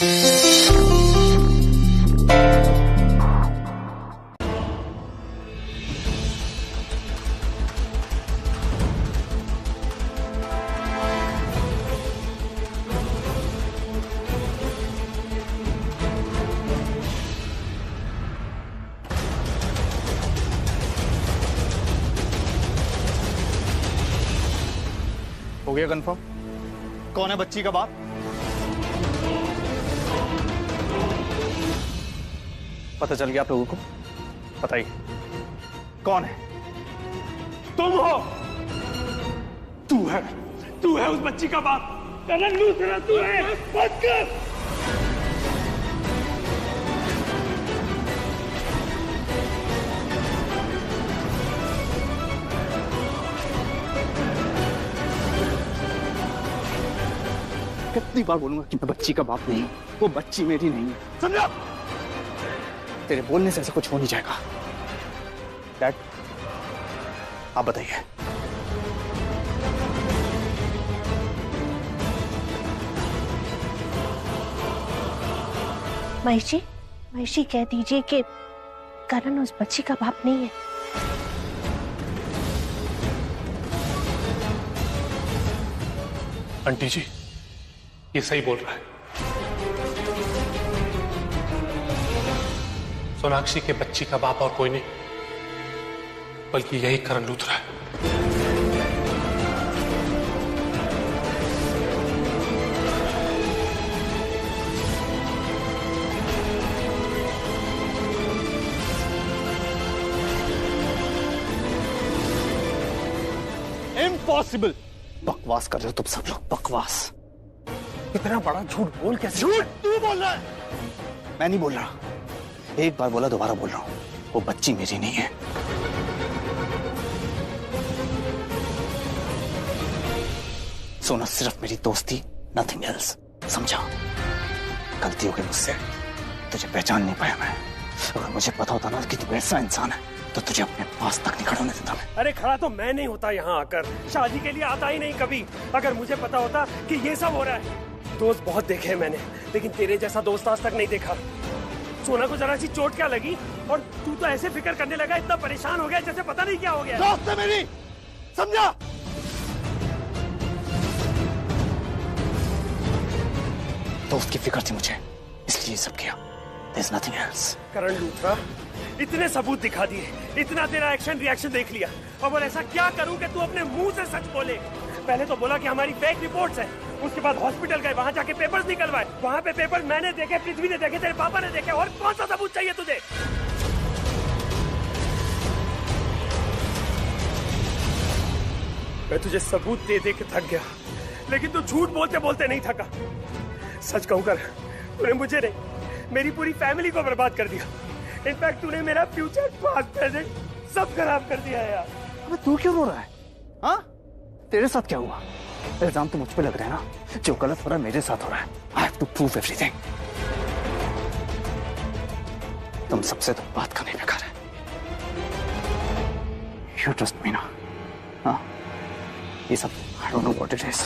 हो गया कंफर्म? कौन है बच्ची का बाप? पता चल गया आप लोगों को? बताइए कौन है? तुम हो। तू है उस बच्ची का बाप। करण लूथरा तू है। बंद कर। कितनी बार बोलूंगा कि मैं बच्ची का बाप नहीं हूं। वो बच्ची मेरी नहीं है, समझा? तेरे बोलने से ऐसा कुछ हो नहीं जाएगा। डैड, आप बताइए। महेश जी कह दीजिए कि करण उस बच्ची का बाप नहीं है। आंटी जी, ये सही बोल रहा है। सोनाक्षी के बच्ची का बाप और कोई नहीं, बल्कि यही करण लूथरा है। इम्पॉसिबल। बकवास कर रहे हो तुम सब लोग, बकवास। इतना बड़ा झूठ बोल कैसे? झूठ तू बोल रहा है, मैं नहीं बोल रहा। एक बार बोला, दोबारा बोल रहा हूं, वो बच्ची मेरी नहीं है। सोना सिर्फ मेरी दोस्त थी, नथिंग एल्स, समझा? गलती हो गई मुझसे, तुझे पहचान नहीं पाया मैं। अगर मुझे पता होता ना कि तू ऐसा इंसान है तो तुझे अपने पास तक नहीं खड़ा होने देता मैं। अरे खड़ा तो मैं नहीं होता यहाँ आकर, शादी के लिए आता ही नहीं कभी। अगर मुझे पता होता कि ये सब हो रहा है। दोस्त बहुत देखे हैं मैंने, लेकिन तेरे जैसा दोस्त आज तक नहीं देखा। सोना को जरा सी चोट क्या लगी और तू तो ऐसे फिक्र करने लगा, इतना परेशान हो गया जैसे पता नहीं क्या हो गया। दोस्त है मेरी, समझा? दोस्त की फिक्र थी मुझे, इसलिए सब किया। There's nothing else. Karan Luthra, इतने सबूत दिखा दिए, इतना तेरा एक्शन रिएक्शन देख लिया, और ऐसा क्या करूं कि तू अपने मुंह से सच बोले? पहले तो बोला कि हमारी फेक रिपोर्ट्स है, उसके बाद हॉस्पिटल गए, वहां जाके पेपर्स निकलवाए। वहां पे पेपर्स मैंने देखे, पृथ्वी ने देखे, तेरे पापा ने देखे, और कौन सा सबूत चाहिए तुझे? मैं तुझे सबूत दे दे के थक गया, लेकिन तू झूठ बोलते बोलते नहीं थका। सच कहूं कर, तूने मुझे नहीं, मेरी पूरी फैमिली को बर्बाद कर दिया। इनफैक्ट तूने मेरा फ्यूचर, पास्ट, प्रेजेंट सब खराब कर दिया है यार। अबे तू क्यों रो रहा है? हाँ? तेरे साथ क्या हुआ? इल्जाम तो मुझ पे लग रहे हैं ना। जो गलत हो रहा है मेरे साथ हो रहा है। I have to prove everything. तुम सबसे तो बात करने बेकार है। You trust me ना? हाँ? ये सब I don't know what it is.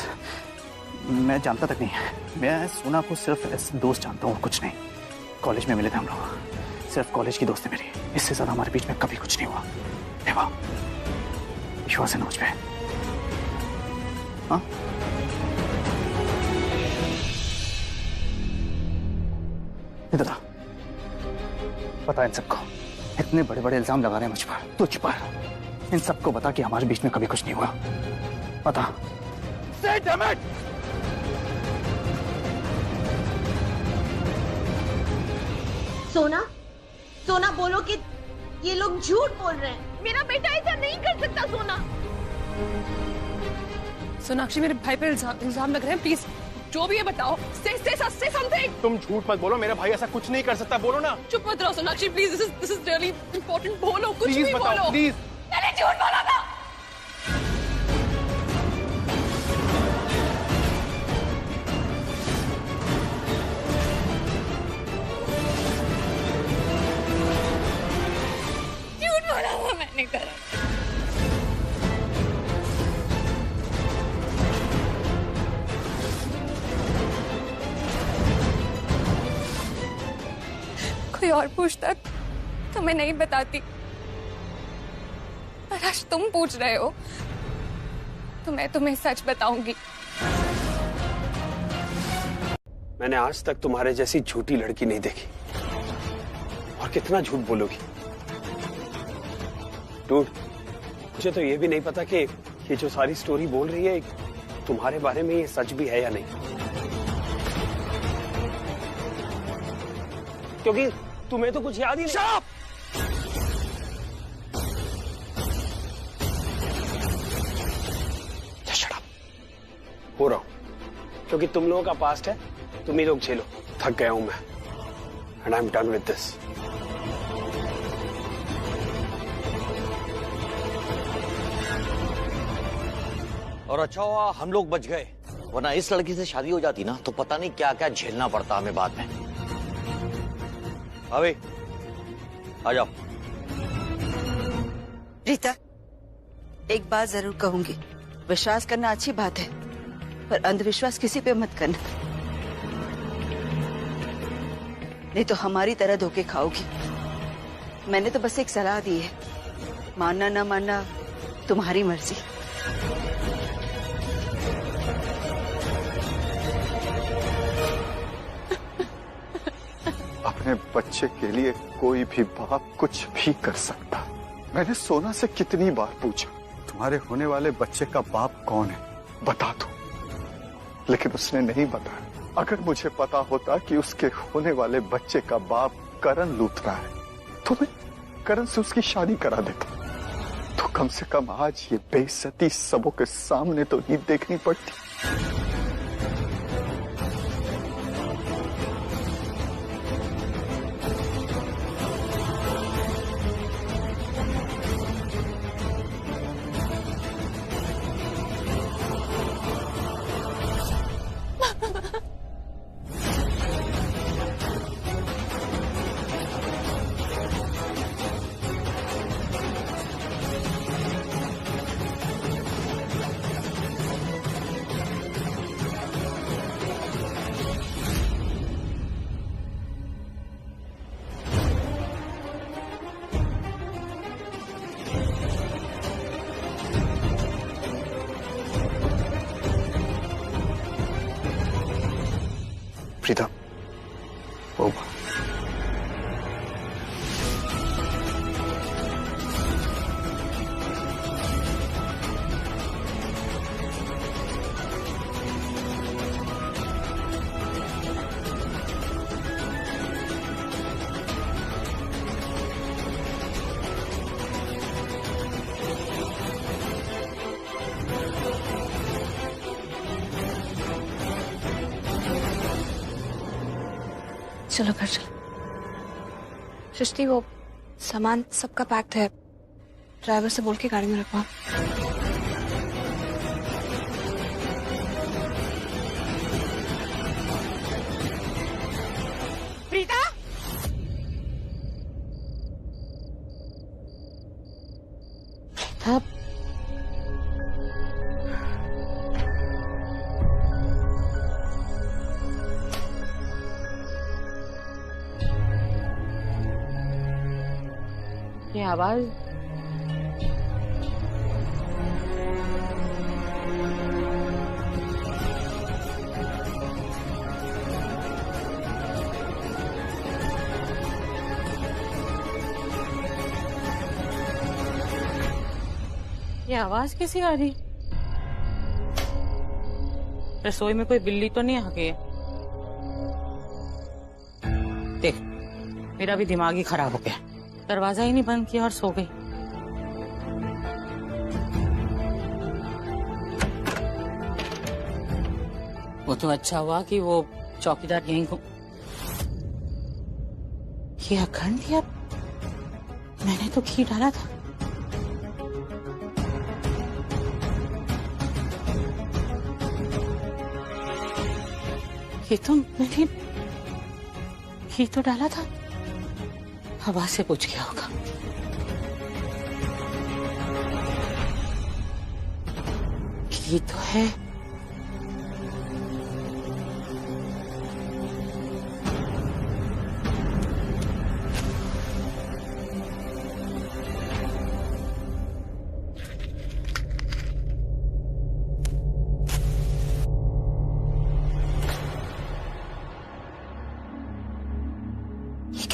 मैं जानता तक नहीं है। मैं सोना को सिर्फ ऐसे दोस्त जानता हूँ, कुछ नहीं। कॉलेज में मिले थे हम लोग, सिर्फ कॉलेज की दोस्त है मेरी। इससे ज्यादा हमारे बीच में कभी कुछ नहीं हुआ। देवा, विश्वास है ना मुझ पे? हाँ? इधर आ, बता इन सबको। इतने बड़े बड़े इल्जाम लगा रहे हैं मुझ पर, तू छुपा है। इन सबको बता कि हमारे बीच में कभी कुछ नहीं हुआ। बता। Say damn it! सोना बोलो कि ये लोग झूठ बोल रहे हैं। मेरा बेटा ऐसा नहीं कर सकता। सोनाक्षी, मेरे भाई पे इल्जाम लग रहे हैं, प्लीज जो भी है बताओ। से समथिंग। तुम झूठ मत बोलो, मेरा भाई ऐसा कुछ नहीं कर सकता। बोलो ना। चुप मत रहो Sonakshi, please. This is really important. बोलो, कुछ भी बोलो प्लीज। मैंने झूठ बोला था। मैंने करा। कोई और पूछता तो मैं नहीं बताती, पर आज तुम पूछ रहे हो तो मैं तुम्हें सच बताऊंगी। मैंने आज तक तुम्हारे जैसी झूठी लड़की नहीं देखी। और कितना झूठ बोलोगी? डूड, मुझे तो ये भी नहीं पता कि ये जो सारी स्टोरी बोल रही है तुम्हारे बारे में ये सच भी है या नहीं, क्योंकि तुम्हें तो कुछ याद ही नहीं। हो रहा हूं, क्योंकि तुम लोगों का पास्ट है, तुम ही लोग झेलो। थक गया हूं मैं, and I am done with this. और अच्छा हुआ हम लोग बच गए, वरना इस लड़की से शादी हो जाती ना तो पता नहीं क्या क्या झेलना पड़ता हमें बाद में। अबे आ जाओ। रीता, एक बात जरूर कहूंगी, विश्वास करना अच्छी बात है, पर अंधविश्वास किसी पे मत करना, नहीं तो हमारी तरह धोखे खाओगी। मैंने तो बस एक सलाह दी है, मानना ना मानना तुम्हारी मर्जी। अपने बच्चे के लिए कोई भी बाप कुछ भी कर सकता। मैंने सोना से कितनी बार पूछा, तुम्हारे होने वाले बच्चे का बाप कौन है, बता दो, लेकिन उसने नहीं बताया। अगर मुझे पता होता कि उसके होने वाले बच्चे का बाप करण लूथरा है तो मैं करण से उसकी शादी करा देता, तो कम से कम आज ये बेइज्जती सबों के सामने तो नहीं देखनी पड़ती। प्रीता, ओ चलो घर चलो। सृष्टि, वो सामान सबका पैक्ड है, ड्राइवर से बोल के गाड़ी में रखवा। प्रीता, अब ये आवाज कैसी आ रही? रसोई में कोई बिल्ली तो नहीं आ गई है? देख, मेरा भी दिमाग ही खराब हो गया, दरवाजा ही नहीं बंद किया और सो गई। वो तो अच्छा हुआ कि वो चौकीदार यहीं को ये अखंड दिया। मैंने तो घी डाला था। ये तो मैंने घी तो डाला था, हवा से बुझ गया होगा। घी तो है,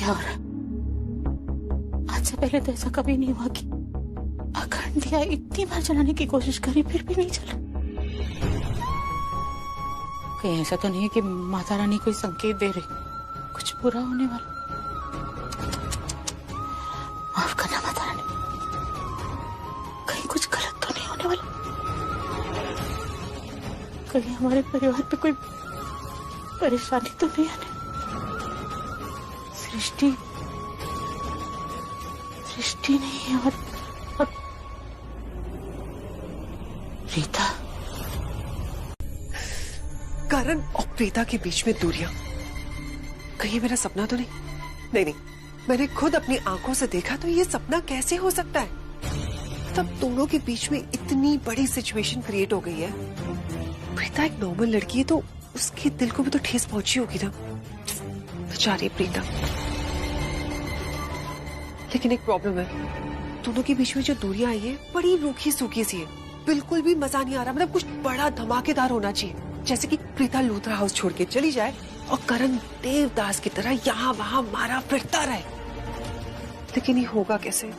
क्या हो रहा है? आज से पहले तो ऐसा कभी नहीं हुआ कि अखंड दिया इतनी बार जलाने की कोशिश करी फिर भी नहीं चला। कहीं ऐसा तो नहीं है कि माता रानी कोई संकेत दे रही, कुछ बुरा होने वाला? माफ करना माता रानी, कहीं कुछ गलत तो नहीं होने वाला? कहीं हमारे परिवार पे कोई परेशानी तो नहीं आने? सृष्टि नहीं है और रीता। करण और प्रीता के बीच में दूरियां, कहीं मेरा सपना तो नहीं? नहीं, मैंने खुद अपनी आंखों से देखा, तो ये सपना कैसे हो सकता है? तब दोनों के बीच में इतनी बड़ी सिचुएशन क्रिएट हो गई है। प्रीता एक नॉर्मल लड़की है, तो उसके दिल को भी तो ठेस पहुंची होगी ना, बेचारी प्रीता। लेकिन एक प्रॉब्लम है, दोनों के बीच में जो दूरियां आई है बड़ी रूखी सूखी सी है, बिल्कुल भी मजा नहीं आ रहा। मतलब कुछ बड़ा धमाकेदार होना चाहिए, जैसे कि प्रीता लूथरा हाउस छोड़ के चली जाए और करण देवदास की तरह यहाँ वहां मारा फिरता रहे। लेकिन ये होगा कैसे?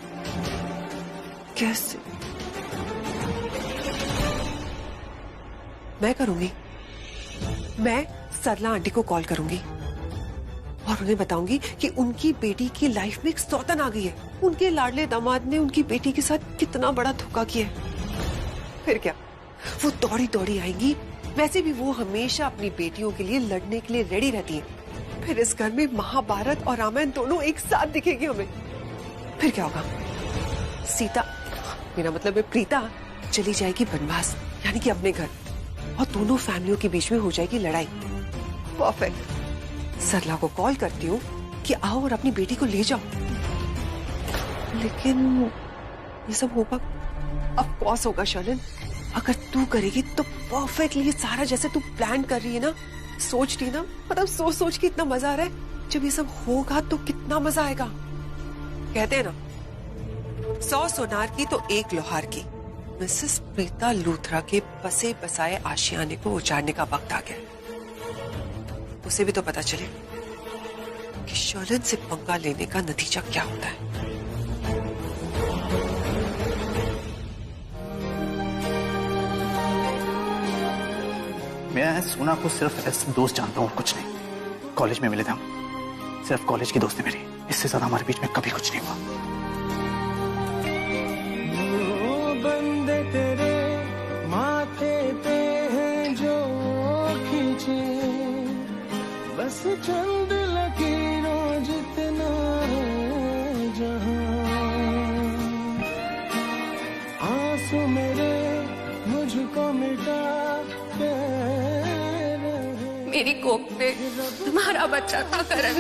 कैसे? मैं करूंगी, मैं सरला आंटी को कॉल करूंगी और उन्हें बताऊंगी कि उनकी बेटी की लाइफ में एक सौतन आ गई है। उनके लाडले दामाद ने उनकी बेटी के साथ कितना बड़ा धोखा किया है। फिर क्या, वो दौड़ी दौड़ी आएंगी। वैसे भी वो हमेशा अपनी बेटियों के लिए लड़ने के लिए रेडी रहती है। फिर इस घर में महाभारत और रामायण दोनों एक साथ दिखेगी हमें। फिर क्या होगा? सीता, मेरा मतलब है प्रीता, चली जाएगी वनवास, यानी कि अपने घर, और दोनों फैमिलियों के बीच में हो जाएगी लड़ाई। परफेक्ट। सरला को कॉल करती हूँ कि आओ और अपनी बेटी को ले जाओ। लेकिन ये सब होगा, ऑफ कोर्स होगा शर्लिन। अगर तू करेगी तो परफेक्टली ये सारा जैसे तू प्लान कर रही है ना, सोच रही ना, मतलब सोच सोच के इतना मजा आ रहा है। जब ये सब होगा तो कितना मजा आएगा। कहते हैं ना, 100 सोनार की तो 1 लोहार की। मिसेस प्रीता लूथरा के बसे बसाए आशियाने को उजाड़ने का वक्त आ गया। उसे भी तो पता चले कि शर्लिन से पंगा लेने का नतीजा क्या होता है। मैं सोना को सिर्फ ऐसे दोस्त जानता हूँ, कुछ नहीं। कॉलेज में मिले थे हम, सिर्फ कॉलेज की दोस्त है मेरी। इससे ज्यादा हमारे बीच में कभी कुछ नहीं हुआ। बंदे तेरे माथे पे हैं जो खींचे, बस चंद लकीरों जितना है जहां। आंसू मेरे मुझको मिटा, मेरी कोख में तुम्हारा बच्चा था करण।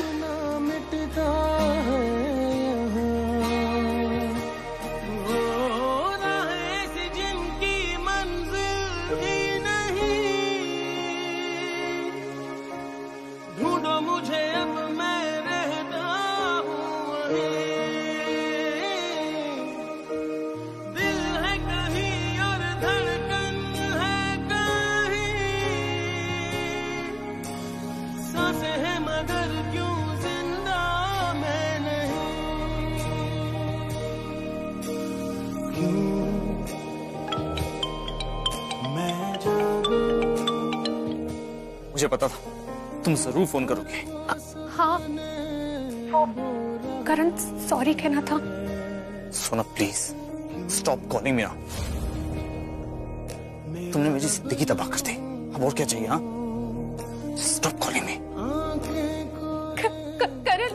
मिटता है वो राहें जिनकी मंजिल ही नहीं। ढूंढो मुझे अब मैं रहता हूँ दिल है कहीं और धड़कन है कहीं। सांसें हैं मगर क्यों जिंदा मैं नहीं। क्यों मैं जागूं। मुझे पता था तुम जरूर फोन करोगे। हाँ, करण सॉरी कहना था। सोना प्लीज स्टॉप कॉलिंग मी। तुमने मेरी जिंदगी तबाह कर दी, अब और क्या चाहिए? हाँ, stop calling me. Karan,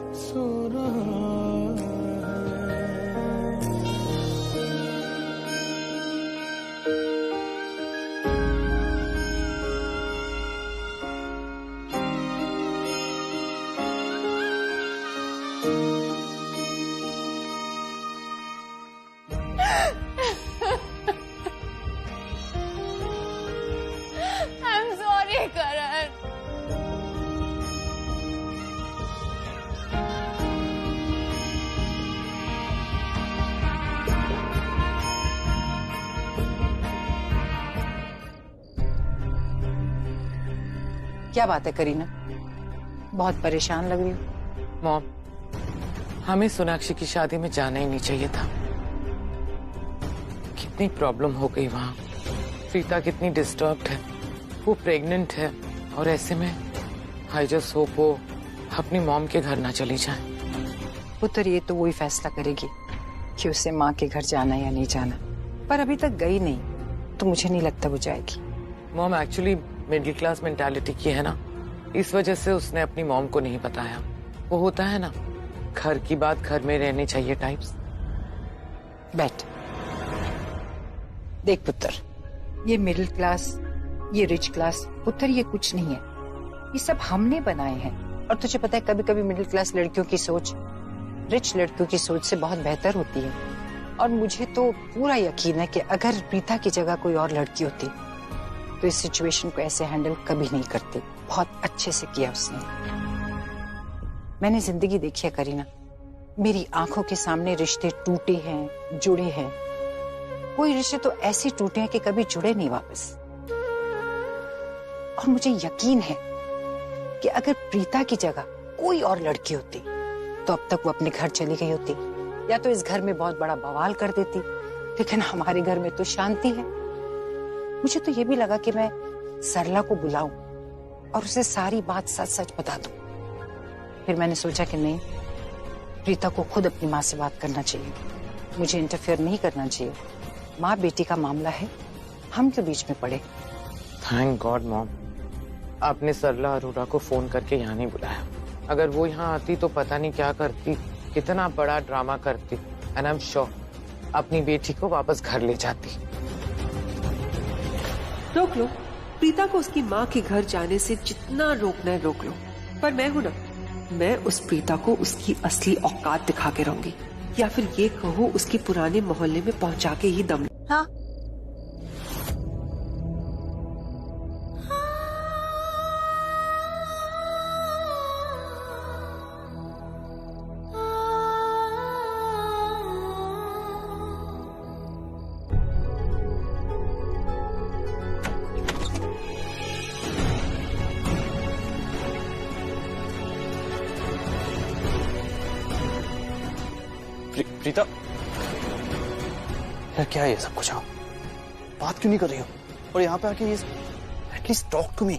I'm sorry, Karan. क्या बात है करीना, बहुत परेशान लग रही हो। मॉम, हमें सोनाक्षी की शादी में जाना ही नहीं चाहिए था। कितनी प्रॉब्लम हो गई वहां। प्रीता कितनी डिस्टर्ब्ड है, वो प्रेग्नेंट है, और ऐसे में आई जस्ट होप वो अपनी मॉम के घर ना चली जाए। पुत्र ये तो वही फैसला करेगी कि उसे माँ के घर जाना या नहीं जाना, पर अभी तक गई नहीं तो मुझे नहीं लगता वो जाएगी। Mom actually middle class mentality की है ना, इस वजह से उसने अपनी मॉम को नहीं बताया। वो होता है ना, घर की बात घर में रहनी चाहिए टाइप्स। बैठ। देख पुत्र, ये मिडिल क्लास, ये रिच क्लास, पुत्र ये कुछ नहीं है, ये सब हमने बनाए हैं। और तुझे पता है कभी कभी मिडिल क्लास लड़कियों की सोच रिच लड़कियों की सोच से बहुत बेहतर होती है। और मुझे तो पूरा यकीन है कि अगर प्रीता की जगह कोई और लड़की होती तो इस सिचुएशन को ऐसे हैंडल कभी नहीं करती। बहुत अच्छे से किया उसने। मैंने जिंदगी देखी है करीना, मेरी आंखों के सामने रिश्ते टूटे हैं, जुड़े हैं। कोई रिश्ते तो ऐसे टूटे हैं कि कभी जुड़े नहीं वापस। और मुझे यकीन है कि अगर प्रीता की जगह कोई और लड़की होती तो अब तक वो अपने घर चली गई होती, या तो इस घर में बहुत बड़ा बवाल कर देती। लेकिन हमारे घर में तो शांति है। मुझे तो ये भी लगा कि मैं सरला को बुलाऊं और उसे सारी बात सच सच बता दूं। फिर मैंने सोचा कि नहीं, प्रीता को खुद अपनी माँ से बात करना चाहिए, मुझे इंटरफेयर नहीं करना चाहिए। माँ बेटी का मामला है, हम क्यों बीच में पड़े। थैंक गॉड मॉम, आपने सरला अरोड़ा को फोन करके यहाँ नहीं बुलाया। अगर वो यहाँ आती तो पता नहीं क्या करती, कितना बड़ा ड्रामा करती। एंड आई एम श्योर अपनी बेटी को वापस घर ले जाती। रोक लो, प्रीता को उसकी माँ के घर जाने से जितना रोकना है रोक लो। पर मैं हूं ना, मैं उस प्रीता को उसकी असली औकात दिखा के रहूंगी, या फिर ये कहो उसके पुराने मोहल्ले में पहुंचा के ही दम। हाँ प्रीता, यार क्या है ये सब कुछ? आप बात क्यों नहीं कर रही हो? और यहाँ पे आके ये एटलीस्ट टॉक टू मी।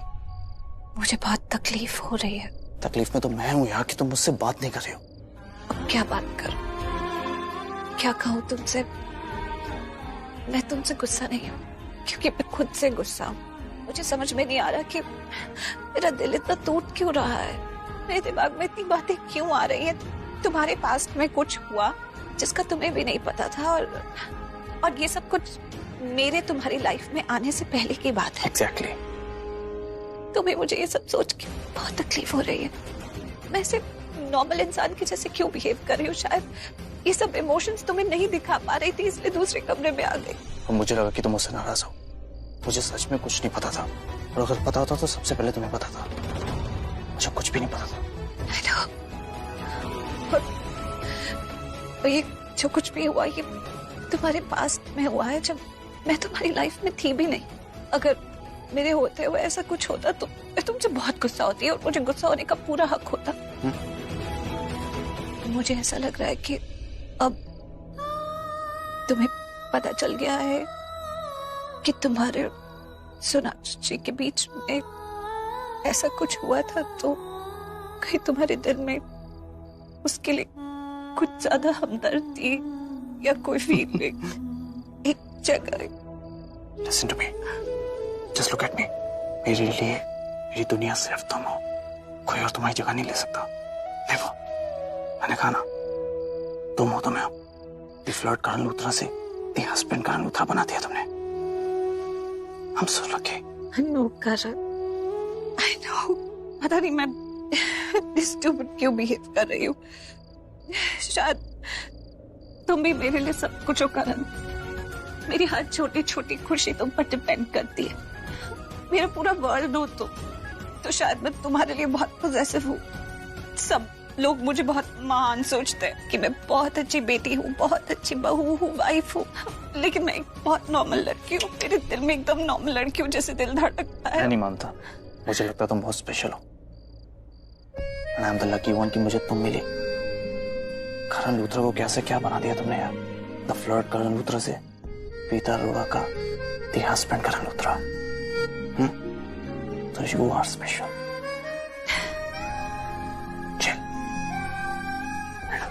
मुझे बहुत तकलीफ हो रही है। तकलीफ में तो मैं हूँ यार कि तुम मुझसे बात नहीं कर रही हो। अब क्या बात करूं? क्या कहूँ तुमसे? मैं तुमसे गुस्सा नहीं हूँ, क्योंकि मैं खुद से गुस्सा हूँ। मुझे समझ में नहीं आ रहा कि मेरा दिल इतना टूट क्यों रहा है। मेरे दिमाग में इतनी बातें क्यों आ रही है। तुम्हारे पास्ट में कुछ हुआ जिसका तुम्हें भी नहीं पता था, और ये सब कुछ मेरे तुम्हारी लाइफ में आने से पहले की बात है। Exactly. तुम्हें मुझे ये सब सोच के बहुत तकलीफ हो रही है। मैं सिर्फ नॉर्मल इंसान के जैसे क्यों बिहेव कर रही हूँ। शायद ये सब इमोशंस तुम्हें नहीं दिखा पा रही थी, इसलिए दूसरे कमरे में आ गई। और मुझे लगा कि तुम मुझसे नाराज हो। मुझे सच में कुछ नहीं पता था, और अगर पता होता तो सबसे पहले तुम्हें पता था। मुझे कुछ भी नहीं पता था। और ये जो कुछ भी हुआ ये तुम्हारे पास्ट में हुआ है, जब मैं तुम्हारी लाइफ में थी भी नहीं। अगर मेरे होते हुए ऐसा कुछ होता तो मैं तुमसे बहुत गुस्सा होती, और मुझे गुस्सा होने का पूरा हक होता। मुझे ऐसा लग रहा है कि अब तुम्हें पता चल गया है कि तुम्हारे सोनाक्षी के बीच में ऐसा कुछ हुआ था, तो कहीं तुम्हारे दिल में उसके लिए कुछ ज्यादा हमदर्दी या कोई फीलिंग एक जगह। Listen to me. Just look at me. मेरे लिए मेरी दुनिया सिर्फ तुम हो, कोई और तुम्हारी जगह नहीं ले सकता। Never. मैंने कहा ना, तुम हो तो मैं हूं। फ्लर्ट करण लूथरा से हस्बैंड करण लूथरा बना दिया तुमने। I'm so lucky. I know Karan, I know। पता नहीं मैं stupid क्यों बिहेव कर रही हूँ। शायद तुम भी मेरे लिए सब कुछ हो करण। मेरी हर छोटी छोटी खुशी तुम पर डिपेंड करती है। मेरा पूरा वर्ल्ड हो तुम, तो शायद मैं तुम्हारे लिए बहुत पॉजेसिव हूँ। सब लोग मुझे बहुत महान सोचते हैं कि मैं बहुत अच्छी बेटी हूँ, बहुत अच्छी बहू हूँ, वाइफ हूँ, लेकिन मैं एक बहुत नॉर्मल लड़की हूँ। मेरे दिल में एकदम नॉर्मल लड़की हूँ, जैसे दिल धड़कता है। मैं नहीं मानता, मुझे लगता है तुम बहुत स्पेशल हो। And I'm the lucky one कि मुझे तुम मिली। करण लूथरा को कैसे क्या बना दिया तुमने यार। द फ्लर्ट करण लूथरा से पीता अरोड़ा का द हस्बैंड करण लूथरा। तो you are special.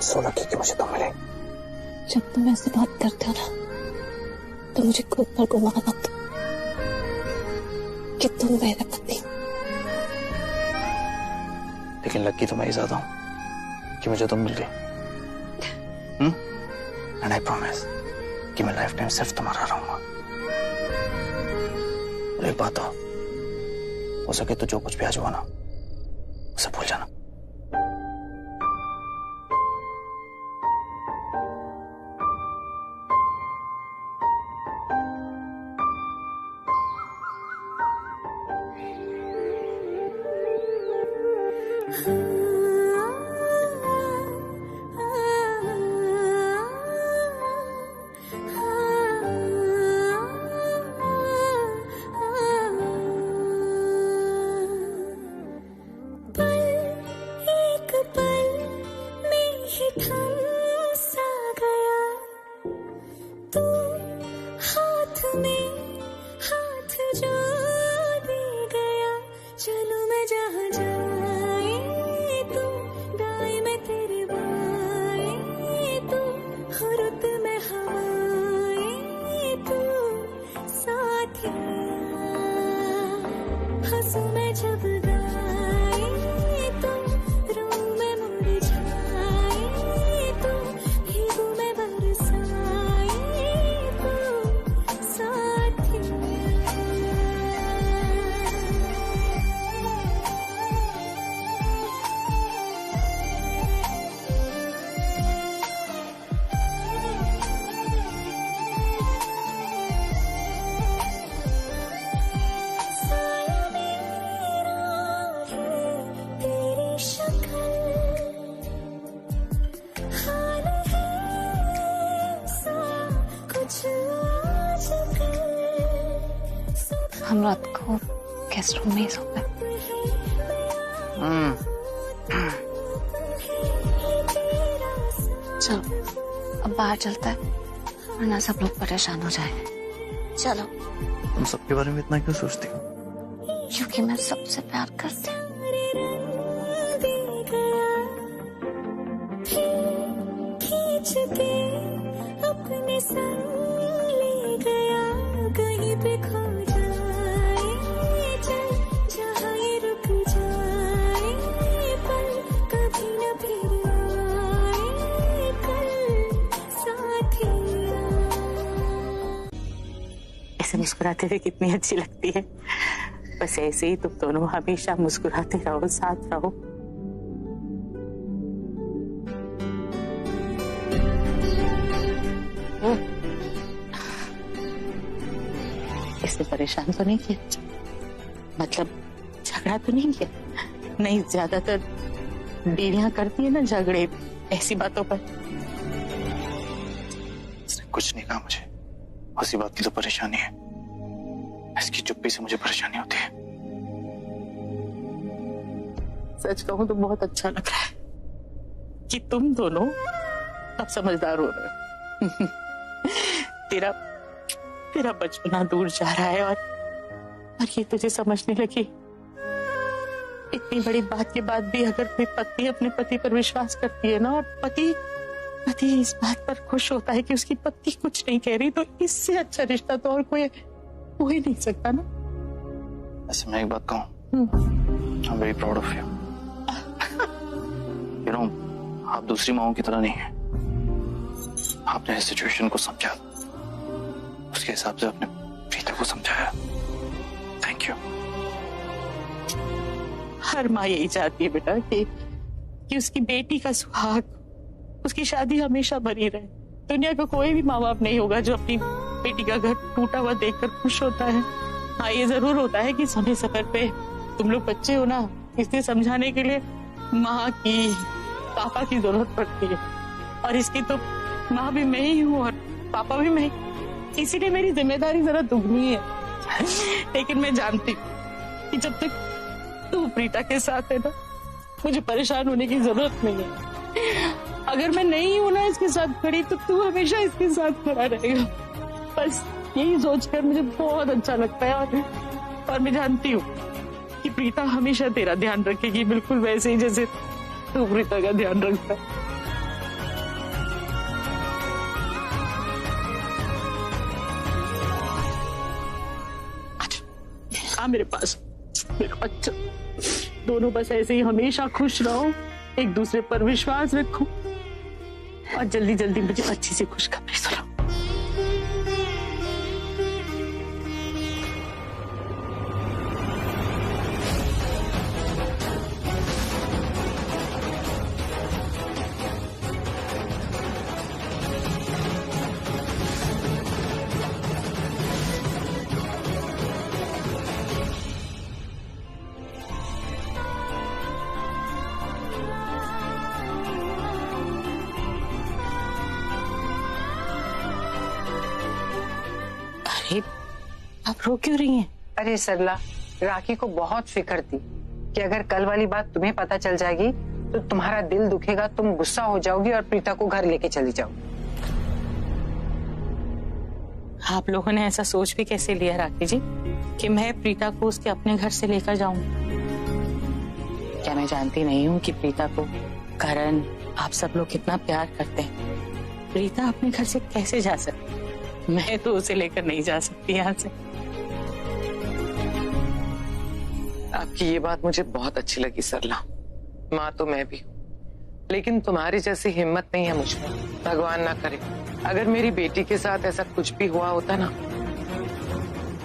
So lucky कि मुझे तुम मिले। जब तुम ऐसे बात करते हो ना तो मुझे खुद पर गुमान होता कि तुम मेरे पति। लेकिन लकी तो मैं ही ज्यादा हूं कि मुझे तुम मिल गई। एंड आई प्रॉमिस कि मैं लाइफ टाइम सिर्फ तुम्हारा रहूंगा। और एक बात हो सके तो जो कुछ भी आज हुआ ना उसे भूल जाना। हम रात को गेस्ट रूम में ही सोते हैं। चलो अब बाहर चलता है वरना सब लोग परेशान हो जाएंगे। चलो। तुम सबके बारे में इतना क्यों सोचती हो? क्योंकि मैं सबसे प्यार करती हूँ। अपने संग ले गया कहीं पे खो जाए जहाँ ये रुक जाए पर कभी न फिर आए कल साथिया। ऐसे मुस्कुराते हुए कितनी अच्छी लगती है। बस ऐसे ही तुम दोनों हमेशा मुस्कुराते रहो, साथ रहो। इससे परेशान तो नहीं किया, मतलब झगड़ा तो नहीं किया? नहीं, ज्यादातर बीवियां करती है ना झगड़े ऐसी बातों पर। इसने कुछ नहीं कहा मुझे, उसी बात की तो परेशानी है। इसकी चुप्पी से मुझे परेशानी होती है। सच कहूं तो बहुत अच्छा लग रहा है कि तुम दोनों अब समझदार हो रहे हो। तेरा बचपना दूर जा रहा है और ये तुझे समझने लगी। इतनी बड़ी बात के बाद भी अगर कोई पत्नी अपने पति पर विश्वास करती है ना और पति इस बात पर खुश होता है कि उसकी पत्नी कुछ नहीं कह रही, तो इससे अच्छा रिश्ता तो और कोई हो ही नहीं सकता ना। ऐसे मैं एक बात कहूं, I am very proud of you. You know, आप दूसरी माओं की तरह नहीं है। आपने इस सिचुएशन को समझा, उसके हिसाब से अपने प्रीता को समझाया। Thank you. हर माँ यही चाहती है बेटा कि उसकी बेटी का सुहाग, उसकी शादी हमेशा बनी रहे। दुनिया का कोई भी माँ बाप नहीं होगा जो अपनी बेटी का घर टूटा हुआ देखकर खुश होता है। हाँ, ये जरूर होता है कि समय समय पे तुम लोग बच्चे हो ना, इसलिए समझाने के लिए माँ की, पापा की जरूरत पड़ती है। और इसकी तो माँ भी मैं ही हूँ और पापा भी मैं, इसीलिए मेरी जिम्मेदारी जरा दुगनी है। लेकिन मैं जानती हूँ कि जब तक तू प्रीता के साथ है ना, मुझे परेशान होने की जरूरत नहीं है। अगर मैं नहीं हूं ना इसके साथ खड़ी तो तू हमेशा इसके साथ खड़ा रहेगा। बस यही सोचकर मुझे बहुत अच्छा लगता है और मैं जानती हूँ कि प्रीता हमेशा तेरा ध्यान रखेगी, बिल्कुल वैसे ही जैसे तू प्रीता का ध्यान रखता है। आ मेरे पास, मेरा बच्चा। दोनों बस ऐसे ही हमेशा खुश रहो, एक दूसरे पर विश्वास रखो और जल्दी जल्दी मुझे अच्छी सी खुशखबरी सुनाओ। आप रो क्यों रही हैं? अरे सरला, राखी को बहुत फिक्र थी कि अगर कल वाली बात तुम्हें पता चल जाएगी तो तुम्हारा दिल दुखेगा, तुम गुस्सा हो जाओगी और प्रीता को घर लेके चली जाओगी। आप लोगों ने ऐसा सोच भी कैसे लिया राखी जी कि मैं प्रीता को उसके अपने घर से लेकर जाऊं? क्या मैं जानती नहीं हूँ कि प्रीता को करण, आप सब लोग कितना प्यार करते हैं? प्रीता अपने घर से कैसे जा सकती? मैं तो उसे लेकर नहीं जा सकती यहाँ से। आपकी ये बात मुझे बहुत अच्छी लगी सरला। माँ तो मैं भी हूँ, लेकिन तुम्हारी जैसी हिम्मत नहीं है मुझ में। भगवान ना करे अगर मेरी बेटी के साथ ऐसा कुछ भी हुआ होता ना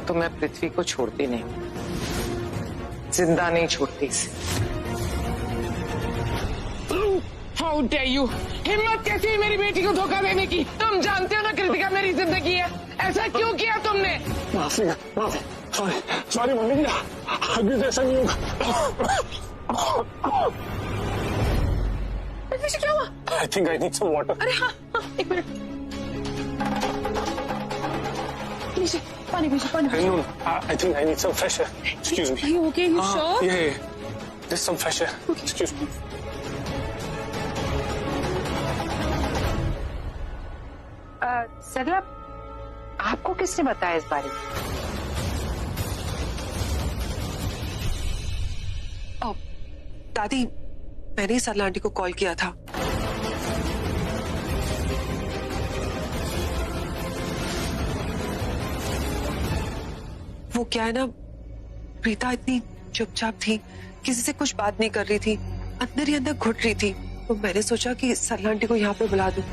तो मैं पृथ्वी को छोड़ती नहीं, जिंदा नहीं छोड़ती इसे। How dare you? हिम्मत कैसी है मेरी बेटी को धोखा देने की? तुम जानते हो ना कृतिका मेरी जिंदगी है, ऐसा क्यों किया तुमने? माफी सॉरी मम्मी जी, आगे से ऐसा नहीं होगा। क्या हुआ? I think I need some water. अरे हाँ, एक मिनट। नीचे पानी पीछे पानी। No, I think I need some fresh air. Excuse me. Are you okay? You sure? Yeah. Just some fresh air. Okay. Excuse me. सरला, आपको किसने बताया इस बारे में? दादी, मैंने सरला आंटी को कॉल किया था। वो क्या है ना, प्रीता इतनी चुपचाप थी, किसी से कुछ बात नहीं कर रही थी, अंदर ही अंदर घुट रही थी। तो मैंने सोचा कि सरला आंटी को यहाँ पे बुला दूं।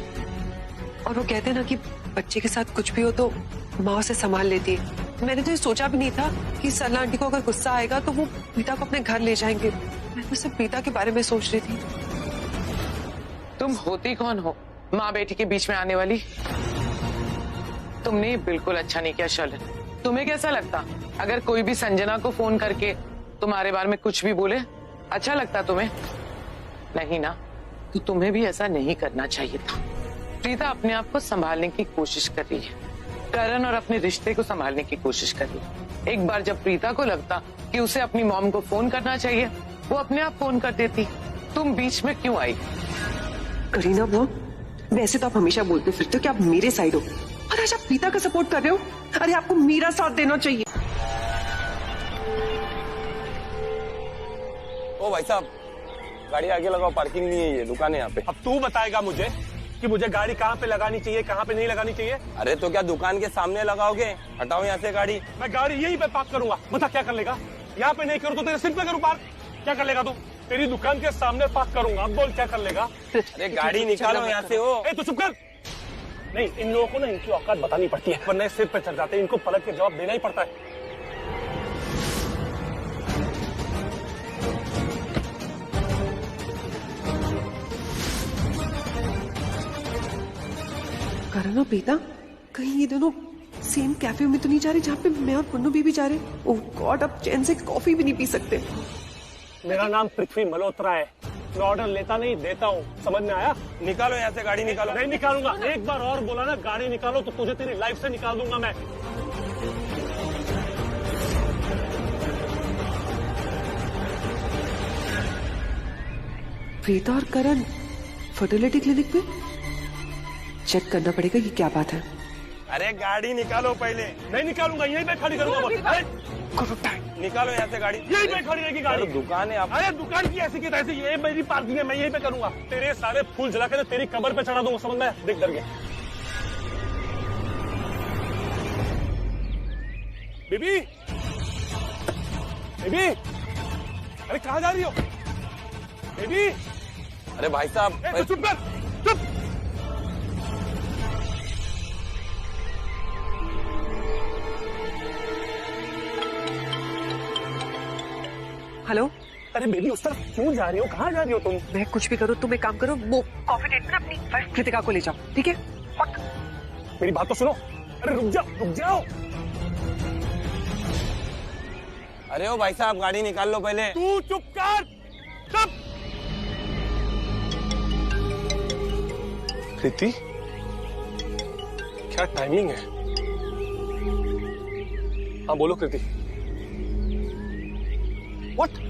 और वो कहते हैं ना कि बच्चे के साथ कुछ भी हो तो माँ उसे संभाल लेती है। मैंने तो ये सोचा भी नहीं था कि सरला आंटी को अगर गुस्सा आएगा तो वो प्रीता को अपने घर ले जाएंगे। मैं तो सिर्फ प्रीता के बारे में सोच रही थी। तुम होती कौन हो माँ बेटी के बीच में आने वाली? तुमने बिल्कुल अच्छा नहीं किया शर्लिन। तुम्हें कैसा लगता अगर कोई भी संजना को फोन करके तुम्हारे बारे में कुछ भी बोले? अच्छा लगता तुम्हें? नहीं ना, तो तुम्हें भी ऐसा नहीं करना चाहिए था। प्रीता अपने आप को संभालने की कोशिश कर रही है, करण और अपने रिश्ते को संभालने की कोशिश कर रही है। एक बार जब प्रीता को लगता कि उसे अपनी मॉम को फोन करना चाहिए, वो अपने आप फोन कर देती। तुम बीच में क्यों आई? करीना, वो वैसे तो आप हमेशा बोलते फिरते हो कि आप मेरे साइड हो, और आज आप प्रीता का सपोर्ट कर रहे हो। अरे आपको मेरा साथ देना चाहिए। ओ भाई साहब, गाड़ी आगे लगाओ, पार्किंग नहीं है ये, दुकान है यहाँ पे। अब तू बताएगा मुझे कि मुझे गाड़ी कहाँ पे लगानी चाहिए, कहाँ पे नहीं लगानी चाहिए? अरे तो क्या दुकान के सामने लगाओगे? हटाओ यहाँ से गाड़ी। मैं गाड़ी यहीं पे पार्क करूंगा। बता क्या कर लेगा? यहाँ पे नहीं करूँ तो तेरे सिर पे करूँ पार्क? क्या कर लेगा तू? तेरी दुकान के सामने पार्क करूंगा। अब बोल क्या कर लेगा? अरे गाड़ी निकालो यहाँ से। हो तू चुप कर। नहीं, इन लोगों को ना इनकी औकात बतानी पड़ती है, वरना सिर पे चढ़ जाते हैं। इनको पलट के जवाब देना ही पड़ता है। करण और प्रीता कहीं ये दोनों सेम कैफे में तो नहीं जा रहे जहाँ पे मैं और पुन्नू भी जा रहे? ओह गॉड, अब चैन से कॉफी भी नहीं पी सकते। मेरा नाम पृथ्वी मल्होत्रा है। मैं ऑर्डर लेता नहीं, देता हूँ। समझ में आया? निकालो यहाँ से गाड़ी, निकालो। नहीं निकालूंगा। एक बार और बोला ना गाड़ी निकालो तो तुझे तेरी लाइफ से निकाल दूंगा मैं। प्रीता और करण फर्टिलिटी क्लिनिक पे? चेक करना पड़ेगा ये क्या बात है। अरे गाड़ी निकालो पहले। नहीं निकालूंगा, यहीं पे खड़ी करूंगा। निकालो यहाँ से गाड़ी, यहीं पे खड़ी रहेगी गाड़ी। दुकान है आप। अरे दुकान की ऐसी की तैसी, ये मेरी पार्किंग है, मैं यहीं पे करूंगा। तेरे सारे फूल जला के तेरी कब्र पे चढ़ा दूंगा, समझ में? देख डर गया। बेबी, बेबी, अरे कहाँ जा रही हो बेबी? अरे भाई साहब, तो चुप कर, चुप। हेलो। अरे बेबी, उस तरफ क्यों जा रही हो? कहाँ जा रही हो तुम? मैं कुछ भी करूँ, तुम एक काम करो, वो कॉफी डेट पर अपनी वाइफ कृतिका को ले जाओ, ठीक है? मेरी बात तो सुनो। अरे रुक जाओ, रुक जाओ। अरे ओ भाई साहब, गाड़ी निकाल लो पहले। तू चुप कर, चुप। कृति, क्या टाइमिंग है? हाँ बोलो कृति। व्हाट?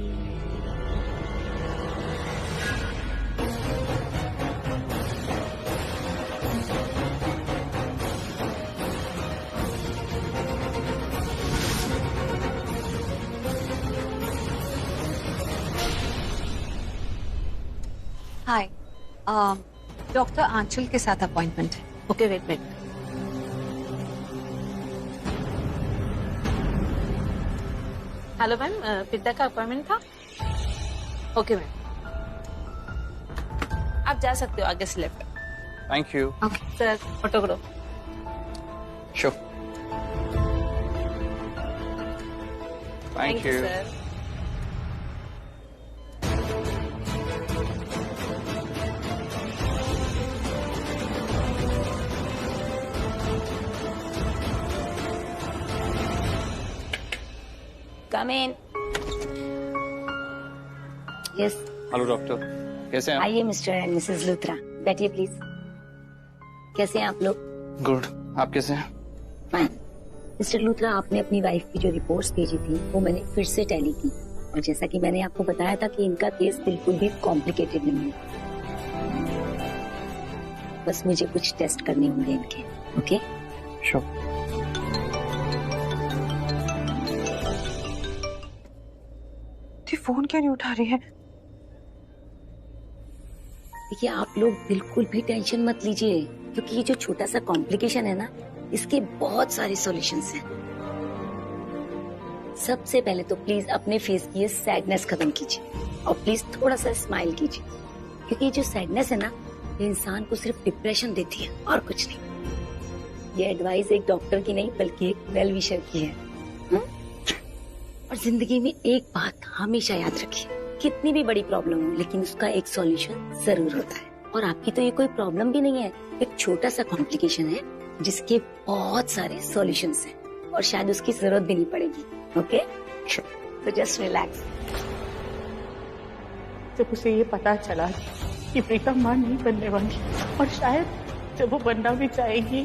हाय, डॉक्टर आंचल के साथ अपॉइंटमेंट है। Okay, wait wait. Hello ma'am, पिता का अपॉइंटमेंट था? ओके मैम, आप जा सकते हो आगे से left. Thank you. Okay sir, photograph. Sure. Thank you sir. Come in. Yes. Hello doctor, कैसे हैं आप? आइए मिस्टर एंड मिसेस लूथरा, बैठिए प्लीज। कैसे हैं आप लोग? गुड, आप कैसे हैं? फाइन। मिस्टर लूथरा, आपने अपनी वाइफ की जो रिपोर्ट्स भेजी थी वो मैंने फिर से टैली की, और जैसा कि मैंने आपको बताया था कि इनका केस बिल्कुल भी कॉम्प्लिकेटेड नहीं है। बस मुझे कुछ टेस्ट करने होंगे इनके। ओके? श्योर। फोन क्यों नहीं उठा रही है? देखिए, आप लोग बिल्कुल भी टेंशन मत लीजिए, क्योंकि ये जो छोटा सा कॉम्प्लिकेशन है ना, इसके बहुत सारे सॉल्यूशंस हैं। सबसे पहले तो प्लीज अपने फेस की ये सैडनेस खत्म कीजिए, और प्लीज थोड़ा सा स्माइल कीजिए, क्योंकि ये जो सैडनेस है ना, ये इंसान को सिर्फ डिप्रेशन देती है और कुछ नहीं। ये एडवाइस एक डॉक्टर की नहीं बल्कि एक वेल विशर की है। और जिंदगी में एक बात हमेशा याद रखिए, कितनी भी बड़ी प्रॉब्लम हो लेकिन उसका एक सॉल्यूशन जरूर होता है। और आपकी तो ये कोई प्रॉब्लम भी नहीं है, एक छोटा सा कॉम्प्लिकेशन है जिसके बहुत सारे सॉल्यूशंस हैं, और शायद उसकी जरूरत भी नहीं पड़ेगी। ओके? तो जस्ट रिलैक्स। जब उसे ये पता चला कि प्रीता मां नहीं बनने वाली, और शायद जब वो बनना भी चाहेगी।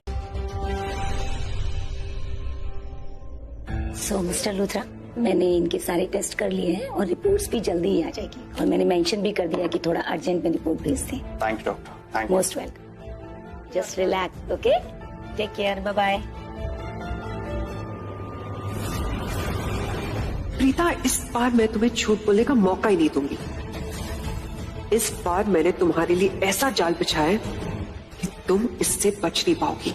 सो मिस्टर लूथरा, मैंने इनके सारे टेस्ट कर लिए हैं और रिपोर्ट्स भी जल्दी ही आ जाएगी, और मैंने मेंशन भी कर दिया कि थोड़ा अर्जेंट में रिपोर्ट भेज दें। Thank you doctor, thank you. Most welcome. Just relax. Okay? Take care, bye bye. Preeta, इस बार मैं तुम्हें झूठ बोलने का मौका ही नहीं दूंगी। इस बार मैंने तुम्हारे लिए ऐसा जाल बिछाया है कि तुम इससे बच नहीं पाओगी।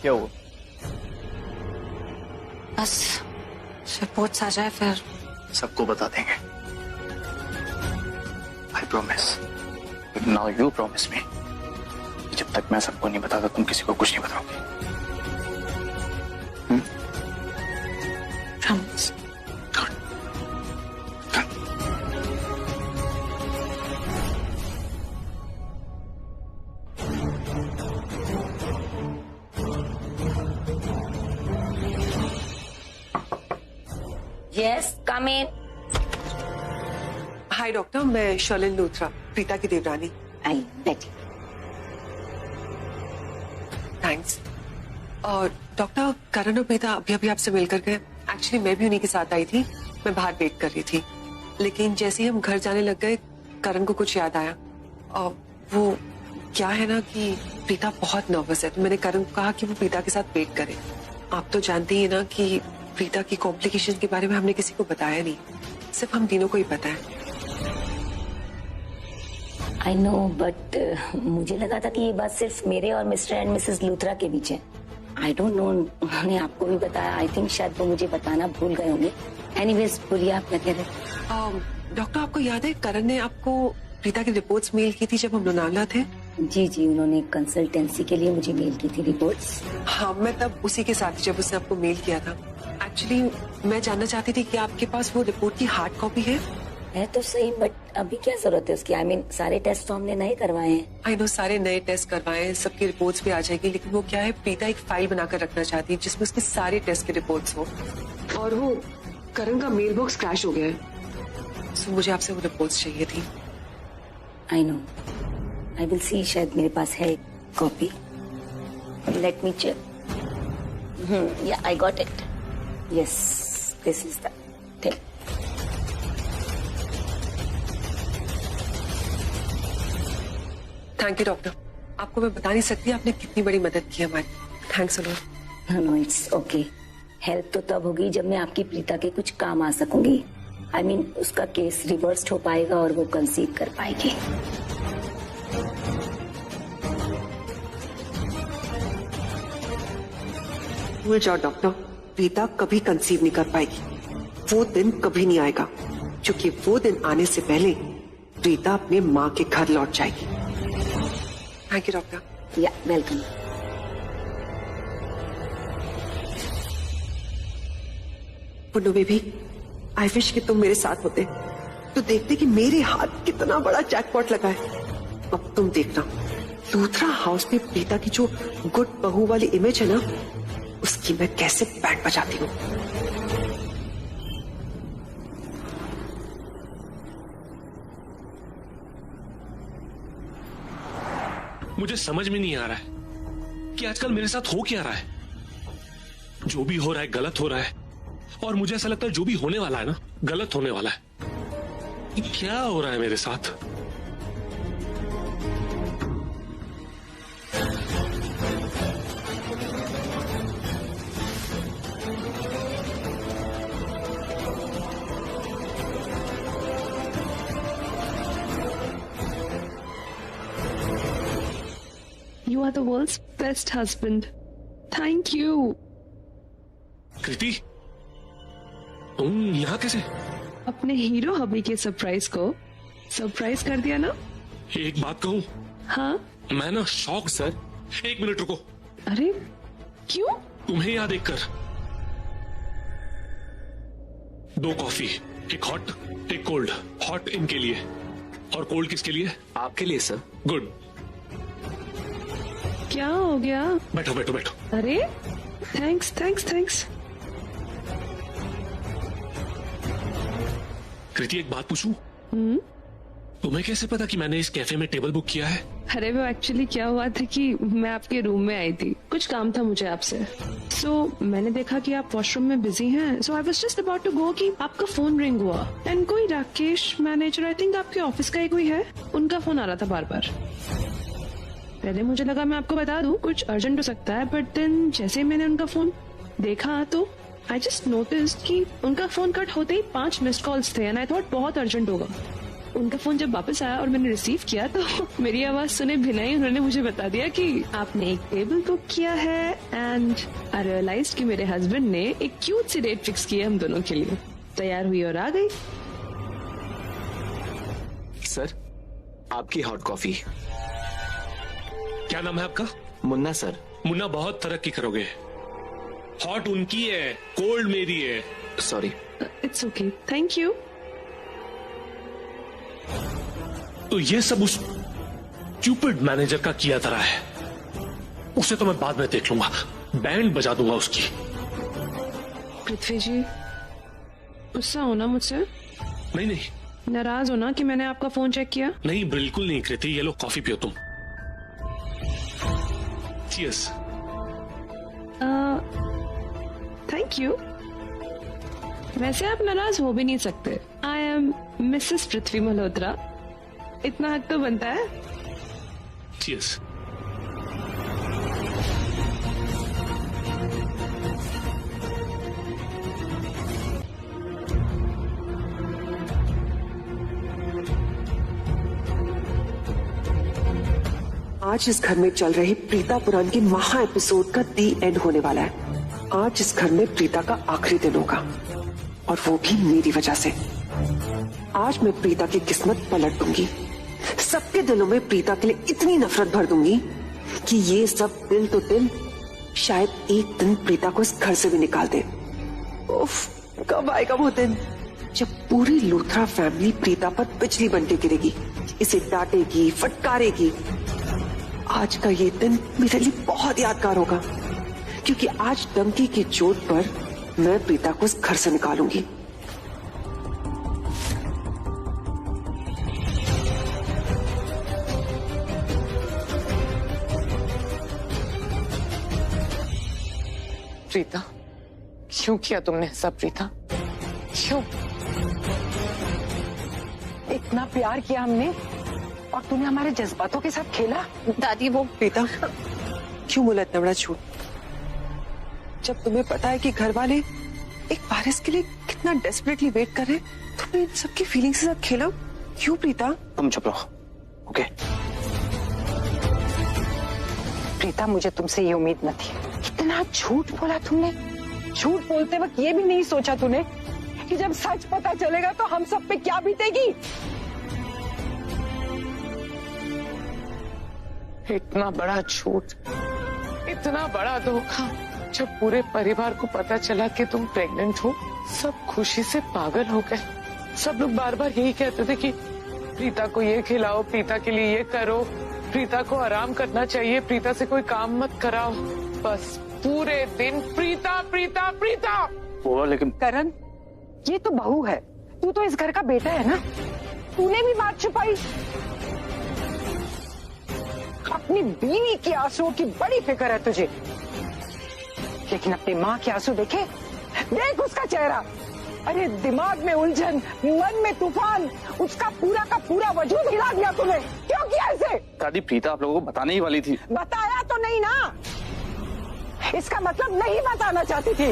क्या हुआ? बस रिपोर्ट्स आ जाए फिर सबको बता देंगे। I promise. Now you promise me, जब तक मैं सबको नहीं बताता तुम किसी को कुछ नहीं बताओगे। प्रॉमिस। यस, कम इन। हाय डॉक्टर, मैं शर्लिन लूथरा, प्रीता की देवरानी। आई बैठी। थैंक्स। और डॉक्टर, करण और प्रीता अभी अभी आपसे मिलकर गए। एक्चुअली मैं भी उन्हीं के साथ आई थी, मैं बाहर वेट कर रही थी, लेकिन जैसे ही हम घर जाने लग गए करण को कुछ याद आया। और वो क्या है ना कि प्रीता बहुत नर्वस है, तो मैंने करण को कहा कि वो प्रीता के साथ वेट करे। आप तो जानते ही ना कि प्रीता की कॉम्प्लिकेशन के बारे में हमने किसी को बताया नहीं, सिर्फ हम तीनों को ही पता है। आई नो, बट मुझे लगा था कि ये बात सिर्फ मेरे और मिस्टर एंड मिसेस लूथरा के बीच है। आई डोंट नो, उन्होंने आपको भी बताया। आई थिंक शायद वो मुझे बताना भूल गए होंगे। एनीवेज, बोलिए आप क्या कह रहे थे? डॉक्टर, आपको याद है करण ने आपको प्रीता की रिपोर्ट्स मेल की थी जब हम लोनावला थे? जी जी, उन्होंने कंसल्टेंसी के लिए मुझे मेल की थी रिपोर्ट्स। हाँ, मैं तब उसी के साथ जब उसने आपको मेल किया था। एक्चुअली मैं जानना चाहती थी कि आपके पास वो रिपोर्ट की हार्ड कॉपी है? है तो सही, बट अभी क्या जरूरत है उसकी? आई मीन सारे टेस्ट तो हमने नए करवाए हैं। आई नो, सारे नए टेस्ट करवाए हैं, सबकी रिपोर्ट्स भी आ जाएगी, लेकिन वो क्या है, प्रीता एक फाइल बनाकर रखना चाहती है जिसमें उसके सारे टेस्ट के रिपोर्ट्स हो। और वो करण का मेल बॉक्स क्रैश हो गया है, सो मुझे आपसे वो रिपोर्ट्स चाहिए थी। I know, I will see, शायद मेरे पास है copy. Late me check. Yeah, I got it. Yes, this is the thing. Thank you doctor, आपको मैं बता नहीं सकती आपने कितनी बड़ी मदद की हमारी। Thanks a lot. No, it's okay. Help तो तब होगी जब मैं आपकी प्रीता के कुछ काम आ सकूंगी। आई मीन उसका केस रिवर्स्ड हो पाएगा और वो कंसीव कर पाएगी। भूल जाओ डॉक्टर, प्रीता कभी कंसीव नहीं कर पाएगी। वो दिन कभी नहीं आएगा, क्योंकि वो दिन आने से पहले प्रीता अपने माँ के घर लौट जाएगी। Thank you doctor. Yeah, welcome. Punnu baby, I wish कि तुम मेरे साथ होते तो देखते कि मेरे हाथ कितना बड़ा जैकपॉट लगा है। अब तुम देखना, लूथरा हाउस में प्रीता की जो गुड बहू वाली इमेज है ना, उसकी मैं कैसे बैंड बजाती हूँ। मुझे समझ में नहीं आ रहा है कि आजकल मेरे साथ हो क्या रहा है। जो भी हो रहा है गलत हो रहा है, और मुझे ऐसा लगता है जो भी होने वाला है ना, गलत होने वाला है। ये क्या हो रहा है मेरे साथ? You are the world's best husband. Thank you. कृति, तुम यहाँ कैसे? अपने हीरो हबी के सरप्राइज को सरप्राइज कर दिया ना? एक बात कहूँ? हाँ? मैं ना शॉक। सर, एक मिनट रुको। अरे क्यों? तुम्हें यहाँ देखकर। 2 कॉफी, एक हॉट एक कोल्ड। हॉट इनके लिए और कोल्ड किसके लिए? आपके लिए सर। गुड। क्या हो गया? बैठो बैठो बैठो। अरे थैंक्स थैंक्स थैंक्स। कृति, एक बात पूछूं? तुम्हें कैसे पता कि मैंने इस कैफे में टेबल बुक किया है? अरे वो एक्चुअली क्या हुआ था कि मैं आपके रूम में आई थी, कुछ काम था मुझे आपसे। मैंने देखा कि आप वॉशरूम में बिजी हैं, so I was just about to go कि आपका फोन रिंग हुआ एंड कोई राकेश मैनेजर, आई थिंक आपके ऑफिस का ही कोई है, उनका फोन आ रहा था बार बार। पहले मुझे लगा मैं आपको बता दूं, कुछ अर्जेंट हो सकता है, बट देन जैसे मैंने उनका फोन देखा तो आई जस्ट नोटिस्ड कि उनका फोन कट होते ही 5 मिस्ड कॉल्स थे एंड आई थॉट बहुत अर्जेंट होगा। उनका फोन जब वापस आया और मैंने रिसीव किया तो मेरी आवाज सुने बिना ही उन्होंने मुझे बता दिया कि आपने एक टेबल बुक किया है एंड आई रियलाइज्ड कि मेरे हस्बैंड ने एक क्यूट सी डेट फिक्स की है हम दोनों के लिए। तैयार हुई और आ गई। सर, आपकी हॉट कॉफी। क्या नाम है आपका? मुन्ना सर। मुन्ना, बहुत तरक्की करोगे। हॉट उनकी है, कोल्ड मेरी है। Sorry. It's okay, thank you. तो ये सब उस स्टूपिड मैनेजर का किया धरा है। उसे तो मैं बाद में देख लूंगा, बैंड बजा दूंगा उसकी। पृथ्वी जी, गुस्सा होना मुझसे? नहीं नहीं। नाराज होना कि मैंने आपका फोन चेक किया? नहीं, बिल्कुल नहीं कृति, ये लो कॉफी पियो तुम। Cheers. Thank you. वैसे आप नाराज हो भी नहीं सकते। आई एम मिसेस पृथ्वी मल्होत्रा, इतना हक तो बनता है। Cheers. आज इस घर में चल रही प्रीता पुराण की महा एपिसोड का दी एंड होने वाला है। आज इस घर में प्रीता का आखिरी दिन होगा, और वो भी मेरी वजह से। आज मैं प्रीता की किस्मत पलट दूंगी। सबके दिलों में प्रीता के लिए इतनी नफरत भर दूंगी कि ये सब दिल तो दिल शायद एक दिन प्रीता को इस घर से भी निकाल दे। उफ, कब आएगा वो दिन जब पूरी लूथरा फैमिली प्रीता पर बिजली बनके गिरेगी, इसे डांटेगी, फटकारेगी। आज का ये दिन मेरे लिए बहुत यादगार होगा, क्योंकि आज डंकी की चोट पर मैं प्रीता को इस घर से निकालूंगी। प्रीता, क्यों किया तुमने ऐसा प्रीता? क्यों? इतना प्यार किया हमने और तूने हमारे जज्बातों के साथ खेला। दादी, वो प्रीता क्यों बोला इतना बड़ा झूठ? जब तुम्हें पता है कि घर वाले एक वारिस के लिए कितना डेस्परेटली वेट कर रहे हैं, तुमने इन सबकी फीलिंग्स के साथ खेला क्यों प्रीता? तुम चुप रहो, ओके? प्रीता, मुझे तुमसे ये उम्मीद न थी। इतना झूठ बोला तुमने। झूठ बोलते वक्त ये भी नहीं सोचा तूने कि जब सच पता चलेगा तो हम सब पे क्या बीतेगी। इतना बड़ा झूठ, इतना बड़ा धोखा। जब पूरे परिवार को पता चला कि तुम प्रेग्नेंट हो, सब खुशी से पागल हो गए। सब लोग बार बार यही कहते थे कि प्रीता को ये खिलाओ, प्रीता के लिए ये करो, प्रीता को आराम करना चाहिए, प्रीता से कोई काम मत कराओ। बस पूरे दिन प्रीता प्रीता प्रीता। वो लेकिन करण, ये तो बहू है, तू तो इस घर का बेटा है ना। तूने भी बात छुपाई। अपनी बीवी के आंसुओं की बड़ी फिक्र है तुझे, लेकिन अपनी माँ के आंसू देखे? देख उसका चेहरा। अरे दिमाग में उलझन, मन में तूफान, उसका पूरा का पूरा वजूद हिला दिया तूने। क्यों किया ऐसे? दादी, प्रीता आप लोगों को बताने ही वाली थी। बताया तो नहीं ना, इसका मतलब नहीं बताना चाहती थी।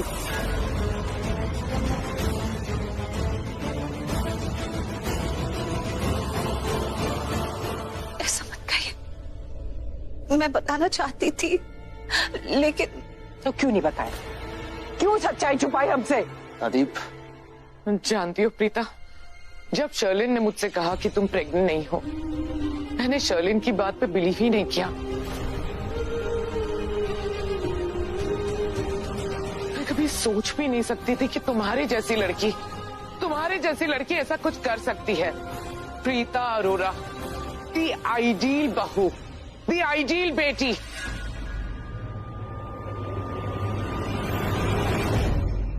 ऐसा मत कहिए, मैं बताना चाहती थी लेकिन। तो क्यों नहीं बताया? क्यों सच्चाई छुपाई हमसे? दादी, जानती हो प्रीता, जब शर्लिन ने मुझसे कहा कि तुम प्रेग्नेंट नहीं हो, मैंने शर्लिन की बात पे बिलीव ही नहीं किया। मैं कभी सोच भी नहीं सकती थी कि तुम्हारी जैसी लड़की ऐसा कुछ कर सकती है। प्रीता अरोरा, दी आइडियल बहू, दी आइडियल बेटी।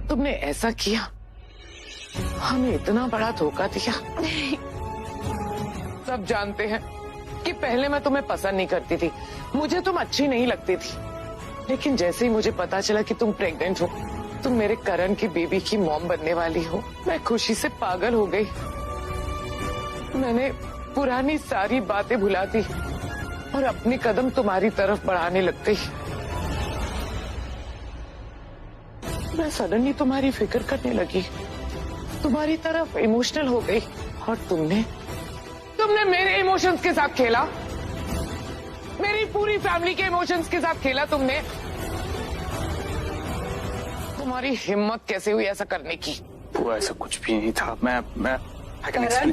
तुमने ऐसा किया, हमें इतना बड़ा धोखा दिया। सब जानते हैं कि पहले मैं तुम्हें पसंद नहीं करती थी, मुझे तुम अच्छी नहीं लगती थी, लेकिन जैसे ही मुझे पता चला कि तुम प्रेग्नेंट हो, तुम मेरे करण की बेबी की मॉम बनने वाली हो, मैं खुशी से पागल हो गई। मैंने पुरानी सारी बातें भुला दी और अपने कदम तुम्हारी तरफ बढ़ाने लग गई। मैं सडनली तुम्हारी फिक्र करने लगी, तुम्हारी तरफ इमोशनल हो गई, और तुमने मेरे इमोशंस के साथ खेला, मेरी पूरी फैमिली के इमोशंस के साथ खेला तुमने। तुम्हारी हिम्मत कैसे हुई ऐसा करने की? वो ऐसा कुछ भी नहीं था। मैं करण,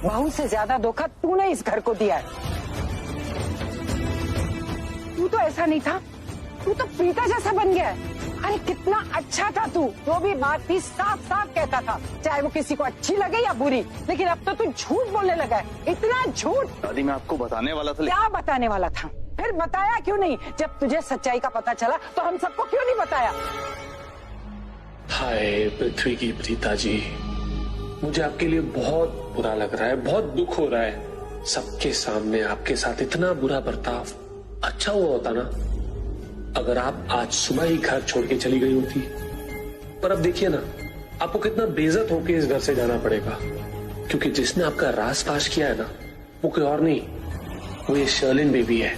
बहू से ज्यादा धोखा तूने इस घर को दिया है। तू तो ऐसा नहीं था, तू तो प्रीता जैसा बन गया है। अरे कितना अच्छा था तू, जो भी बात थी साफ साफ कहता था, चाहे वो किसी को अच्छी लगे या बुरी। लेकिन अब तो तू झूठ बोलने लगा है, इतना झूठ। दादी, मैं आपको बताने वाला था। क्या बताने वाला था? फिर बताया क्यों नहीं? जब तुझे सच्चाई का पता चला तो हम सबको क्यों नहीं बताया? हाय पृथ्वी की प्रीता जी, मुझे आपके लिए बहुत बुरा लग रहा है, बहुत दुख हो रहा है। सबके सामने आपके साथ इतना बुरा बर्ताव। अच्छा हुआ होता ना अगर आप आज सुबह ही घर छोड़ के चली गई होती, पर अब देखिए ना, आपको कितना बेइज्जत होके इस घर से जाना पड़ेगा, क्योंकि जिसने आपका राज फाश किया है ना, वो कोई और नहीं, वो ये शर्लिन बेबी है।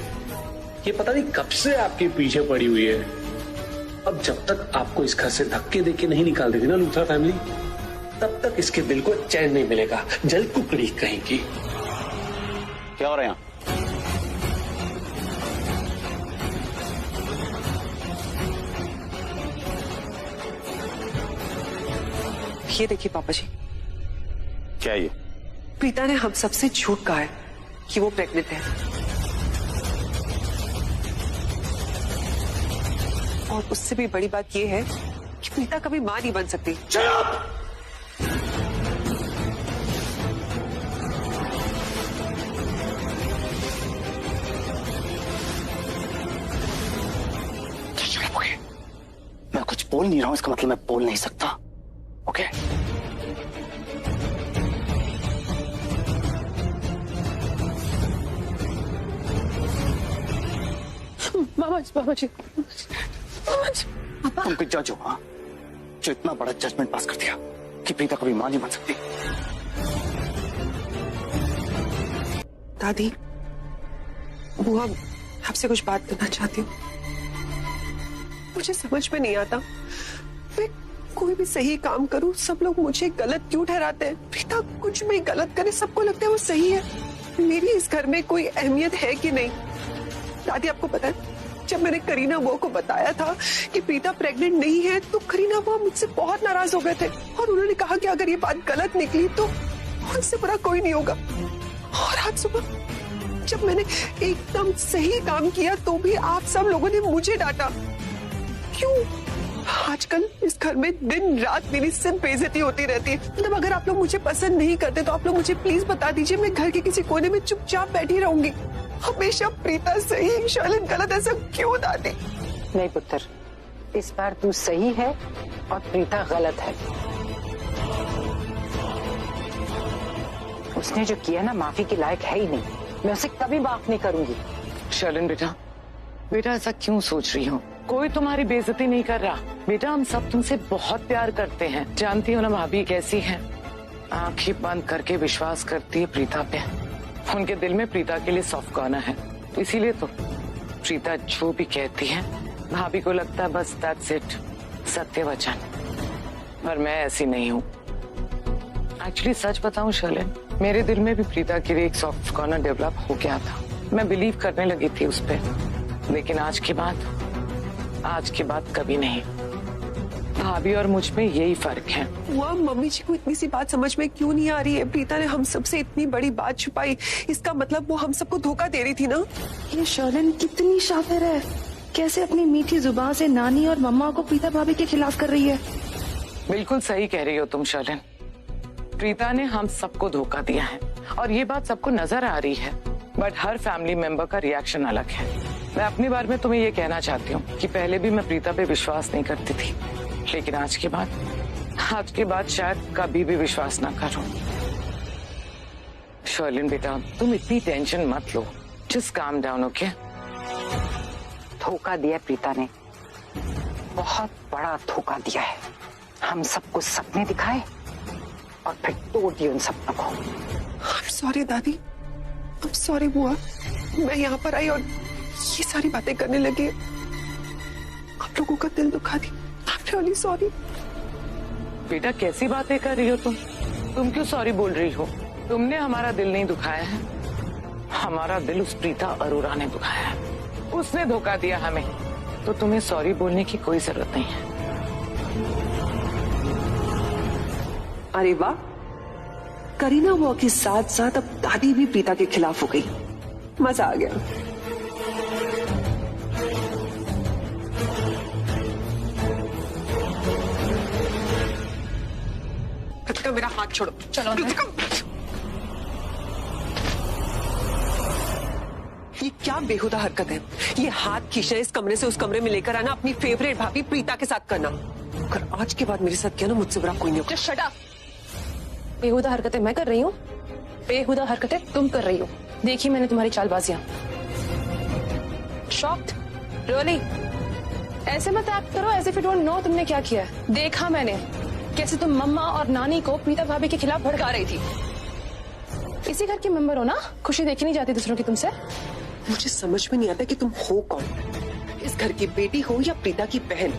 ये पता नहीं कब से आपके पीछे पड़ी हुई है। अब जब तक आपको इस घर से धक्के देके नहीं निकाल देगी ना लूथरा फैमिली, तब तक इसके दिल को चैन नहीं मिलेगा। जल कुकड़ी कहीं की। क्या हो रहा है यहाँ? ये देखिए पापा जी, क्या ये? प्रीता ने हम सबसे झूठ कहा है कि वो प्रेग्नेंट है, और उससे भी बड़ी बात ये है कि प्रीता कभी मां नहीं बन सकती। मैं कुछ बोल नहीं रहा हूं, इसका मतलब मैं बोल नहीं सकता। ओके? मामा जी तुम भी जज हो, हाँ, जो इतना बड़ा जजमेंट पास कर दिया कि प्रीता कभी मां नहीं बन सकती। दादी, बुआ, आपसे कुछ बात करना चाहती हूँ। मुझे समझ में नहीं आता, मैं कोई भी सही काम करूं, सब लोग मुझे गलत क्यों ठहराते हैं। प्रीता कुछ भी गलत करे, सबको लगता है वो सही है। मेरी इस घर में कोई अहमियत है कि नहीं? दादी, आपको पता है, जब मैंने करीना बुआ को बताया था कि प्रीता प्रेग्नेंट नहीं है, तो करीना बुआ मुझसे बहुत नाराज हो गए थे, और उन्होंने कहा कि अगर ये बात गलत निकली तो उनसे बुरा कोई नहीं होगा। और आज सुबह जब मैंने एकदम सही काम किया, तो भी आप सब लोगों ने मुझे डांटा। क्यों? आजकल इस घर में दिन रात मेरी सिर्फ बेइज्जती होती रहती है। मतलब अगर आप लोग मुझे पसंद नहीं करते तो आप लोग मुझे प्लीज बता दीजिए, मैं घर के किसी कोने में चुपचाप बैठी रहूंगी। हमेशा प्रीता सही, शर्लिन गलत, ऐसा क्यों दादी? नहीं पुत्र, इस बार तू सही है और प्रीता गलत है। उसने जो किया ना, माफी के लायक है ही नहीं। मैं उसे कभी माफ नहीं करूंगी। शर्लिन बेटा ऐसा क्यों सोच रही हो? कोई तुम्हारी बेइज्जती नहीं कर रहा बेटा। हम सब तुमसे बहुत प्यार करते हैं। जानती हो ना भाभी कैसी है, आंखें बंद करके विश्वास करती है प्रीता पे। उनके दिल में प्रीता के लिए सॉफ्ट कॉर्नर है, इसीलिए तो प्रीता जो भी कहती है भाभी को लगता है बस दैट्स इट, सत्य वचन। पर मैं ऐसी नहीं हूँ। एक्चुअली सच बताऊं शर्लिन, मेरे दिल में भी प्रीता के लिए एक सॉफ्ट कॉर्नर डेवलप हो गया था। मैं बिलीव करने लगी थी उस पर, लेकिन आज के बाद कभी नहीं। भाभी और मुझ में यही फर्क है। वो मम्मी जी को इतनी सी बात समझ में क्यों नहीं आ रही है? प्रीता ने हम सबसे इतनी बड़ी बात छुपाई, इसका मतलब वो हम सबको धोखा दे रही थी ना? ये शर्लिन कितनी शातिर है, कैसे अपनी मीठी जुबान से नानी और मम्मा को प्रीता भाभी के खिलाफ कर रही है। बिल्कुल सही कह रही हो तुम शर्लिन। प्रीता ने हम सबको धोखा दिया है और ये बात सबको नजर आ रही है, बट हर फैमिली मेंबर का रिएक्शन अलग है। मैं अपनी बार में तुम्हें ये कहना चाहती हूँ कि पहले भी मैं प्रीता पे विश्वास नहीं करती थी, लेकिन आज के बाद शायद कभी भी विश्वास ना करूं। शर्लिन बेटा, तुम इतनी टेंशन मत लो, जस्ट काम डाउन, ओके? धोखा दिया प्रीता ने, बहुत बड़ा धोखा दिया है। हम सबको सपने दिखाए और फिर तोड़ दिए उन सपनों को। I'm sorry दादी, I'm sorry बुआ। मैं यहाँ पर आई और ये सारी बातें करने लगी, आप लोगों का दिल दुखा दी। I'm really sorry। बेटा कैसी बातें कर रही हो तुम क्यों सॉरी बोल रही हो? तुमने हमारा दिल नहीं दुखाया है, हमारा दिल उस प्रीता अरोरा ने दुखाया है। उसने धोखा दिया हमें, तो तुम्हें सॉरी बोलने की कोई जरूरत नहीं है। अरे वाह, करीना बुआ के साथ साथ अब दादी भी प्रीता के खिलाफ हो गई। मजा आ गया। कृतिका, मेरा हाथ छोड़ो। चलो कृतिका। ये क्या बेहुदा हरकत है? ये हाथ खींचना, इस कमरे से उस कमरे में लेकर आना, अपनी फेवरेट भाभी प्रीता के साथ करना। अगर आज के बाद मेरे साथ किया ना, मुझसे बुरा कोई नहीं होगा। Shut up. बेहुदा हरकतें मैं कर रही हूँ, बेहुदा हरकतें तुम कर रही हो। देखी मैंने तुम्हारी चालबाजियां। शॉक्ड? रियली? ऐसे मत एक्ट करो as if you don't know तुमने क्या किया है। देखा मैंने, कैसे तुम मम्मा और नानी को प्रीता भाभी के खिलाफ भड़का रही थी। इसी घर के मेंबर हो ना, खुशी देखी नहीं जाती दूसरों की तुमसे। मुझे समझ में नहीं आता कि तुम हो कौन, इस घर की बेटी हो या प्रीता की बहन,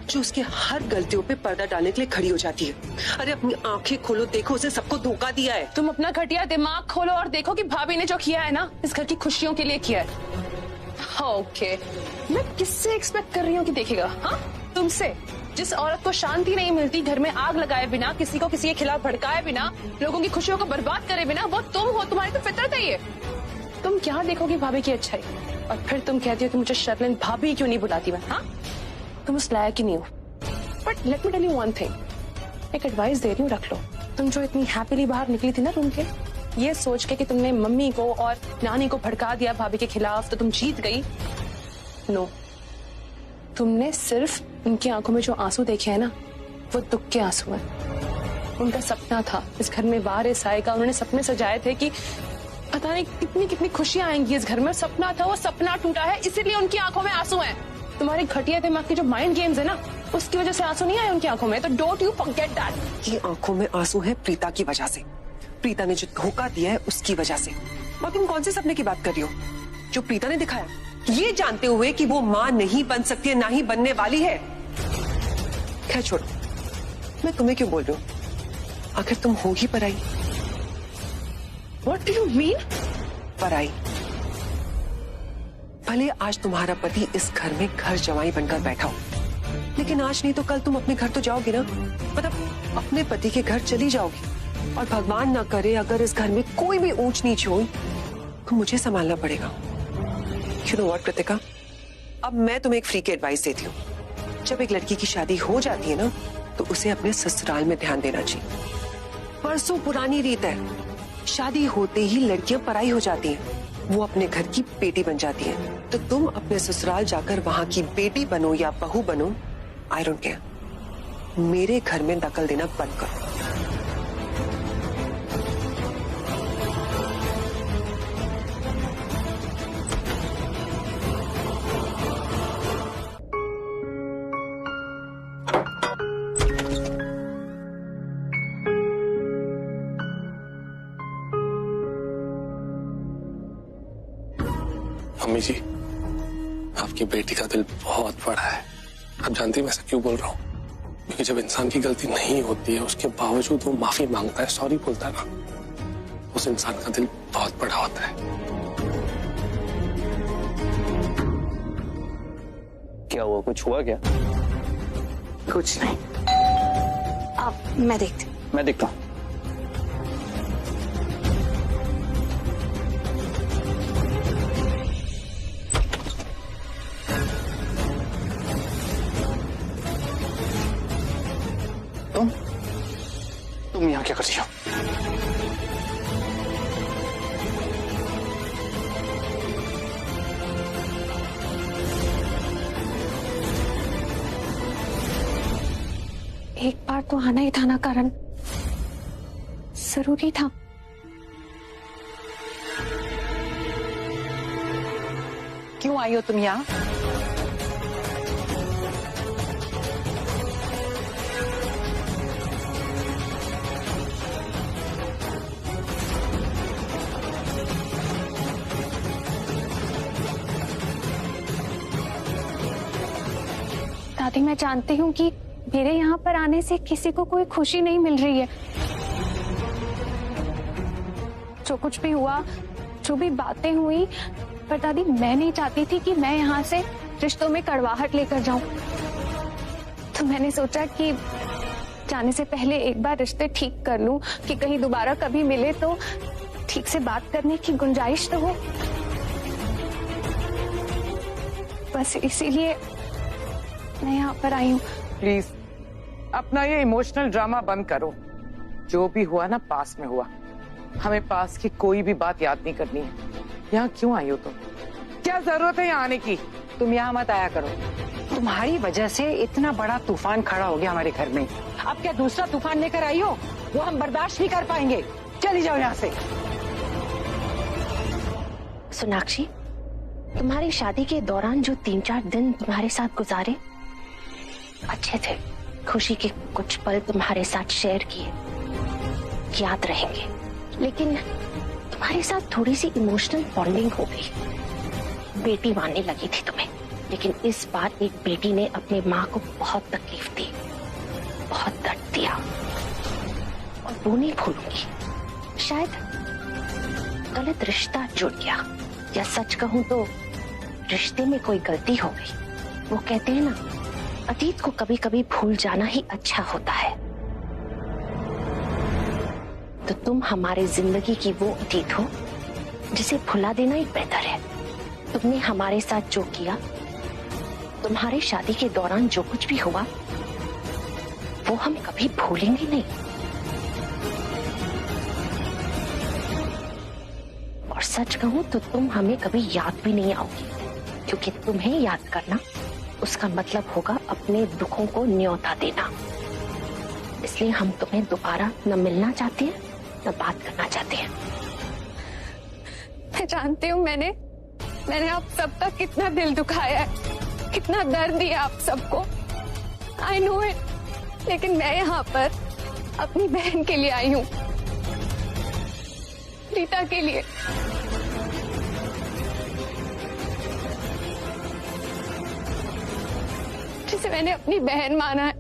जो उसके हर गलतियों पे पर्दा डालने के लिए खड़ी हो जाती है। अरे अपनी आंखें खोलो, देखो उसने सबको धोखा दिया है। तुम अपना घटिया दिमाग खोलो और देखो कि भाभी ने जो किया है ना, इस घर की खुशियों के लिए किया है। ओके, मैं किससे एक्सपेक्ट कर रही हूँ कि देखेगा? हाँ, तुमसे, जिस औरत को शांति नहीं मिलती घर में आग लगाए बिना, किसी को किसी के खिलाफ भड़काए बिना, लोगों की खुशियों को बर्बाद करे बिना, वो तुम हो। तुम्हारी तो फितरत है ये। तुम क्या देखोगी भाभी की अच्छाई, और फिर तुम कहती हो कि मुझे शर्लिन भाभी क्यों नहीं बुलाती मैं? हाँ, तुम उस लायक ही नहीं हो। But let me tell you one thing, एक एडवाइस दे रही हूँ, रख लो। तुम जो इतनी हैप्पीली बाहर निकली थी ना रूम के, ये सोच के कि तुमने मम्मी को और नानी को भड़का दिया भाभी के खिलाफ तो तुम जीत गई। नो, तुमने सिर्फ उनकी आंखों में जो आंसू देखे हैं ना, वो दुख के आंसू हैं। उनका सपना था इस घर में वारिस आएगा, उन्होंने सपने सजाए थे कि पता नहीं कितनी कितनी खुशियां आएंगी इस घर में। सपना था, वो सपना टूटा है, इसीलिए उनकी आंखों में आंसू हैं। तुम्हारे घटिया दिमाग के जो माइंड गेम्स है ना, उसकी वजह से आंसू नहीं आए उनकी आंखों में। तो डोंट यू फॉरगेट दैट। ये आंखों में आंसू है प्रीता की वजह से, प्रीता ने जो धोखा दिया है उसकी वजह से। और तुम कौन से सपने की बात कर रही हो जो प्रीता ने दिखाया, ये जानते हुए कि वो माँ नहीं बन सकती है, ना ही बनने वाली है। खैर छोड़ो, मैं तुम्हें क्यों बोल रही हूँ, आखिर तुम हो ही पराई। What do you mean? पराई। भले आज तुम्हारा पति इस घर में घर जमाई बनकर बैठा हो, लेकिन आज नहीं तो कल तुम अपने घर तो जाओगी ना, मतलब अपने पति के घर चली जाओगी। और भगवान ना करे अगर इस घर में कोई भी ऊंच नीच हुई तो मुझे संभालना पड़ेगा। You know what, कृतिका, अब मैं तुम्हें एक फ्री की एडवाइस देती हूँ। जब एक लड़की की शादी हो जाती है ना, तो उसे अपने ससुराल में ध्यान देना चाहिए। परसों पुरानी रीत है, शादी होते ही लड़कियां पराई हो जाती हैं, वो अपने घर की बेटी बन जाती हैं। तो तुम अपने ससुराल जाकर वहां की बेटी बनो या बहू बनो, आई डोंट केयर, मेरे घर में दखल देना बंद करो। मम्मी जी, आपकी बेटी का दिल बहुत बड़ा है। आप जानती हैं मैं ऐसा क्यों बोल रहा हूँ? क्योंकि जब इंसान की गलती नहीं होती है, उसके बावजूद वो माफी मांगता है, सॉरी बोलता है ना, उस इंसान का दिल बहुत बड़ा होता है। क्या हुआ, कुछ हुआ क्या? कुछ नहीं। अब मैं देखता हूँ। तुम यहाँ क्या कर रही हो? एक बार तो आना ही था ना, कारण जरूरी था। क्यों आई हो तुम यहाँ? दादी, मैं जानती हूँ कि मेरे यहाँ पर आने से किसी को कोई खुशी नहीं मिल रही है। जो कुछ भी हुआ, जो भी बातें हुई, पर दादी मैं नहीं चाहती थी कि मैं यहाँ से रिश्तों में कड़वाहट लेकर जाऊं। तो मैंने सोचा कि जाने से पहले एक बार रिश्ते ठीक कर लूं, कि कहीं दोबारा कभी मिले तो ठीक से बात करने की गुंजाइश तो हो। बस इसीलिए मैं यहाँ पर आई हूँ। प्लीज अपना ये इमोशनल ड्रामा बंद करो। जो भी हुआ ना, पास में हुआ। हमें पास की कोई भी बात याद नहीं करनी है। यहाँ क्यों आई हो तुम? क्या जरूरत है यहाँ आने की? तुम यहाँ मत आया करो। तुम्हारी वजह से इतना बड़ा तूफान खड़ा हो गया हमारे घर में। अब क्या दूसरा तूफान लेकर आई हो? वो हम बर्दाश्त नहीं कर पाएंगे। चली जाओ यहाँ से। सोनाक्षी, तुम्हारी शादी के दौरान जो 3-4 दिन तुम्हारे साथ गुजारे अच्छे थे, खुशी के कुछ पल तुम्हारे साथ शेयर किए, याद रहेंगे। लेकिन तुम्हारे साथ थोड़ी सी इमोशनल बॉन्डिंग हो गई। बेटी मानने लगी थी तुम्हें, लेकिन इस बार एक बेटी ने अपनी माँ को बहुत तकलीफ दी, बहुत दर्द दिया, और वो नहीं भूलूंगी। शायद गलत रिश्ता जुड़ गया, या सच कहूं तो रिश्ते में कोई गलती हो गई। वो कहते हैं ना, अतीत को कभी कभी भूल जाना ही अच्छा होता है। तो तुम हमारे जिंदगी की वो अतीत हो जिसे भुला देना ही बेहतर है। तुमने हमारे साथ जो किया, तुम्हारी शादी के दौरान जो कुछ भी हुआ, वो हम कभी भूलेंगे नहीं। और सच कहूं तो तुम हमें कभी याद भी नहीं आओगी, क्योंकि तुम्हें याद करना उसका मतलब होगा अपने दुखों को न्योता देना। इसलिए हम तुम्हें दोबारा न मिलना चाहते हैं, न बात करना चाहते हैं। मैं जानती हूँ मैंने आप सबका कितना दिल दुखाया है, कितना दर्द दिया आप सबको। आई नो इट, लेकिन मैं यहाँ पर अपनी बहन के लिए आई हूँ, रीता के लिए। जिसे मैंने अपनी बहन माना है।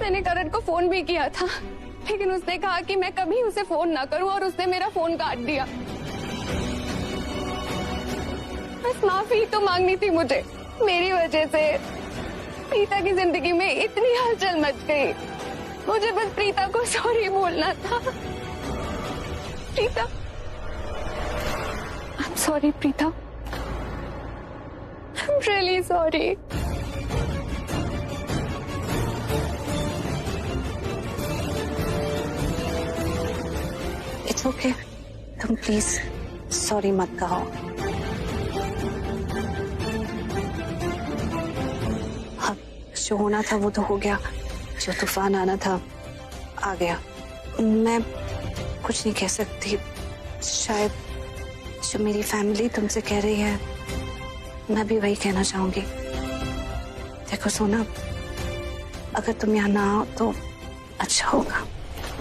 मैंने करण को फोन भी किया था, लेकिन उसने कहा कि मैं कभी उसे फोन ना करूं, और उसने मेरा फोन काट दिया। बस माफी तो मांगनी थी मुझे। मेरी वजह से प्रीता की जिंदगी में इतनी हलचल मच गई। मुझे बस प्रीता को सॉरी बोलना था। Preeta, I am sorry Preeta, I am really sorry. It's okay, तुम प्लीज सॉरी मत कहो। अब जो होना था वो तो हो गया, जो तूफान आना था आ गया। मैं कुछ नहीं कह सकती। शायद जो मेरी फैमिली तुमसे कह रही है, मैं भी वही कहना चाहूंगी। देखो सोना, अगर तुम यहाँ ना आओ तो अच्छा होगा।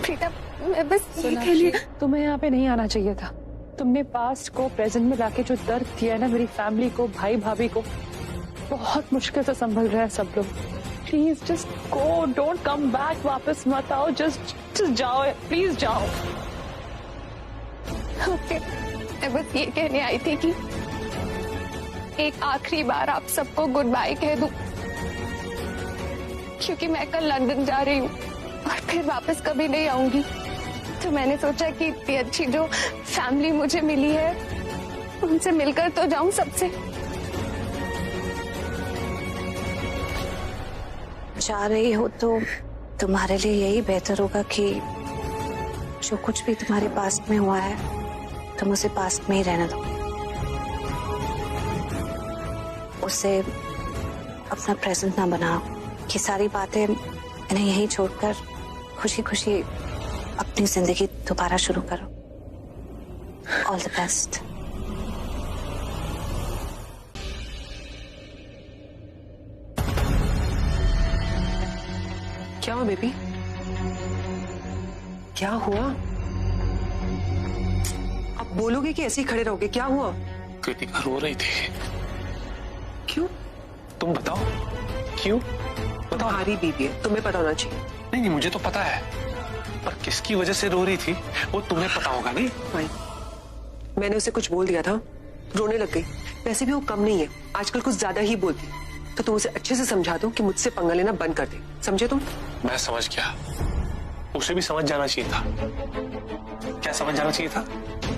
प्रीता, मैं बस ये कह रही, तुम्हें यहाँ पे नहीं आना चाहिए था। तुमने पास्ट को प्रेजेंट में लाके जो दर्द दिया है ना मेरी फैमिली को, भाई भाभी को, बहुत मुश्किल से संभल रहे हैं सब लोग। Please just go, don't come back, वापस मत आओ, जस्ट जाओ, प्लीज जाओ। ओके, मैं बस ये कहने आई थी कि एक आखिरी बार आप सबको गुड बाय कह दूं, क्योंकि मैं कल लंदन जा रही हूँ और फिर वापस कभी नहीं आऊंगी। तो मैंने सोचा कि इतनी अच्छी जो फैमिली मुझे मिली है, उनसे मिलकर तो जाऊं सबसे। जा रही हो तो तुम्हारे लिए यही बेहतर होगा कि जो कुछ भी तुम्हारे पास्ट में हुआ है, तुम उसे पास्ट में ही रहने दो। उसे अपना प्रेजेंट ना बनाओ। ये सारी बातें इन्हें यहीं छोड़कर खुशी खुशी अपनी जिंदगी दोबारा शुरू करो। All the best. क्या हुआ बेबी? क्या हुआ? अब बोलोगे कि ऐसे ही खड़े रहोगे? क्या हुआ? कृतिका रो रही थी। क्यों? तुम बताओ क्यों? तुम्हारी बीवी है, तुम्हें पता होना चाहिए। नहीं, मुझे तो पता है, पर किसकी वजह से रो रही थी वो तुम्हें पता होगा नहीं? भाई, मैंने उसे कुछ बोल दिया था, रोने लग गई। वैसे भी वो कम नहीं है, आजकल कुछ ज्यादा ही बोलती। तो तुम उसे अच्छे से समझा दो कि मुझसे पंगा लेना बंद कर दे। समझे तुम? मैं समझ गया, उसे भी समझ जाना चाहिए था। क्या समझ जाना चाहिए था?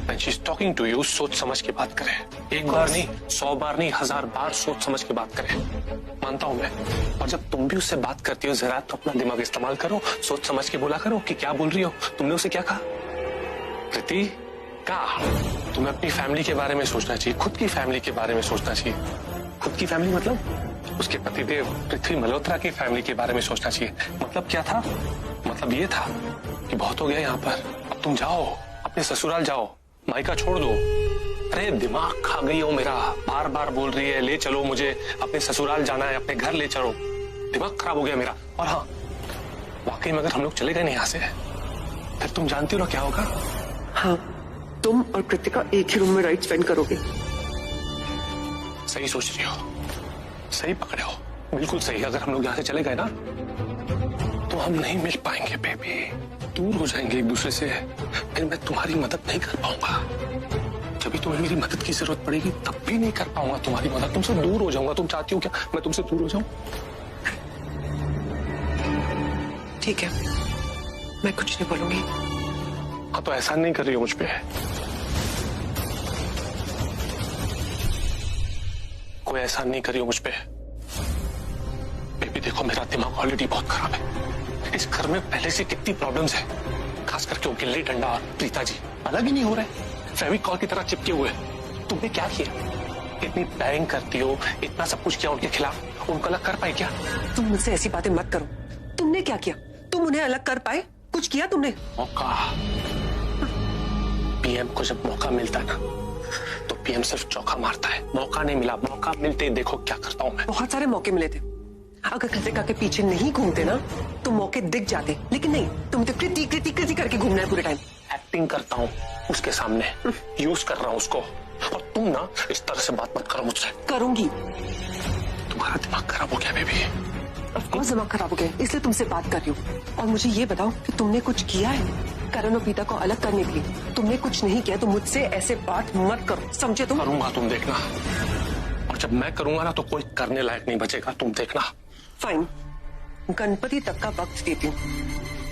When she's talking to you, सोच समझ के बात करें। एक बार नहीं, 100 बार नहीं, 1000 बार सोच समझ के बात करें। मानता हूं मैं। और जब तुम भी उससे बात करती हो, जरा तो अपना दिमाग इस्तेमाल करो, सोच समझ के बोला करो कि क्या बोल रही हो। तुमने उसे क्या कहा? कृति, कहा तुम्हें अपनी फैमिली के बारे में सोचना चाहिए, खुद की फैमिली के बारे में सोचना चाहिए। खुद की फैमिली मतलब उसके पतिदेव पृथ्वी मल्होत्रा की फैमिली के बारे में सोचना चाहिए। मतलब क्या था? मतलब ये था कि बहुत हो गया यहाँ पर, अब तुम जाओ, अपने ससुराल जाओ, मायका छोड़ दो। अरे दिमाग खा गई हो मेरा, बार बार बोल रही है ले चलो मुझे, अपने ससुराल जाना है, अपने घर ले चलो। दिमाग खराब हो गया मेरा। और हाँ, वाकई में अगर हम लोग चले गए नहीं यहाँ से, फिर तुम जानती हो ना क्या होगा? हाँ, तुम और कृतिका एक ही रूम में राइट स्पेंड करोगे। सही सोच रही हो, सही पकड़े हो, बिल्कुल सही। अगर हम लोग यहाँ से चले गए ना तो हम नहीं मिल पाएंगे बेबी, दूर हो जाएंगे एक दूसरे से। फिर मैं तुम्हारी मदद नहीं कर पाऊंगा। जब भी तुम्हें मेरी मदद की जरूरत पड़ेगी तब भी नहीं कर पाऊंगा तुम्हारी मदद। तुमसे दूर हो जाऊंगा। तुम चाहती हो क्या मैं तुमसे दूर हो जाऊं? ठीक है, मैं कुछ नहीं बोलूंगी। हाँ, तो एहसान नहीं कर रही हो मुझ पे? कोई एहसान नहीं करी हो मुझ पे? बेबी देखो, मेरा दिमाग ऑलरेडी बहुत खराब है। इस घर में पहले से कितनी प्रॉब्लम्स है, खास करके वो गिल्ली डंडा और प्रीता जी अलग ही नहीं हो रहे, फेविकॉल की तरह चिपके हुए। तुमने क्या किया? इतनी प्लानिंग करती हो, इतना सब कुछ किया उनके खिलाफ, उनको अलग कर पाए क्या? तुम मुझसे ऐसी बातें मत करो। तुमने क्या किया? तुम उन्हें अलग कर पाए? कुछ किया तुमने? मौका, पीएम को जब मौका मिलता है ना तो पीएम सिर्फ चौका मारता है। मौका नहीं मिला, मौका मिलते देखो क्या करता हूं मैं। बहुत सारे मौके मिले थे। अगर कृतिका के पीछे नहीं घूमते ना तो मौके दिख जाते, लेकिन नहीं, तुम तो कृति कृति कृति करके घूमना है पूरे टाइम। एक्टिंग करता हूँ उसके सामने, यूज कर रहा हूँ उसको। और तुम ना इस तरह से बात मत करो मुझसे। करूंगी। तुम्हारा दिमाग खराब हो गया बेबी। ऑफकोर्स दिमाग खराब हो गया, इसलिए तुमसे बात कर रही हूँ। और मुझे ये बताओ कि तुमने कुछ किया है करण और प्रीता को अलग करने के लिए? तुमने कुछ नहीं किया तो मुझसे ऐसे बात मत करो, समझे तुम? करूंगा, तुम देखना। और जब मैं करूंगा ना तो कोई करने लायक नहीं बचेगा, तुम देखना। फाइन, गणपति तक का वक्त देती हूँ।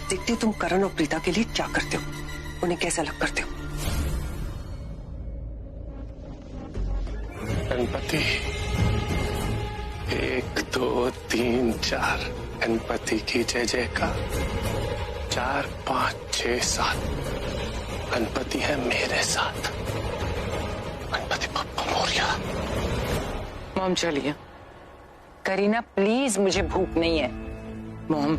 देखती हूँ तुम करण और प्रीता के लिए क्या करते हो, उन्हें कैसे अलग करते हो। गणपति 1 2 3 4, गणपति की जय जयकार। 4 5 6 7, गणपति है मेरे साथ। गणपति बप्पा मोरया। मॉम चलिए। करीना प्लीज, मुझे भूख नहीं है। मॉम,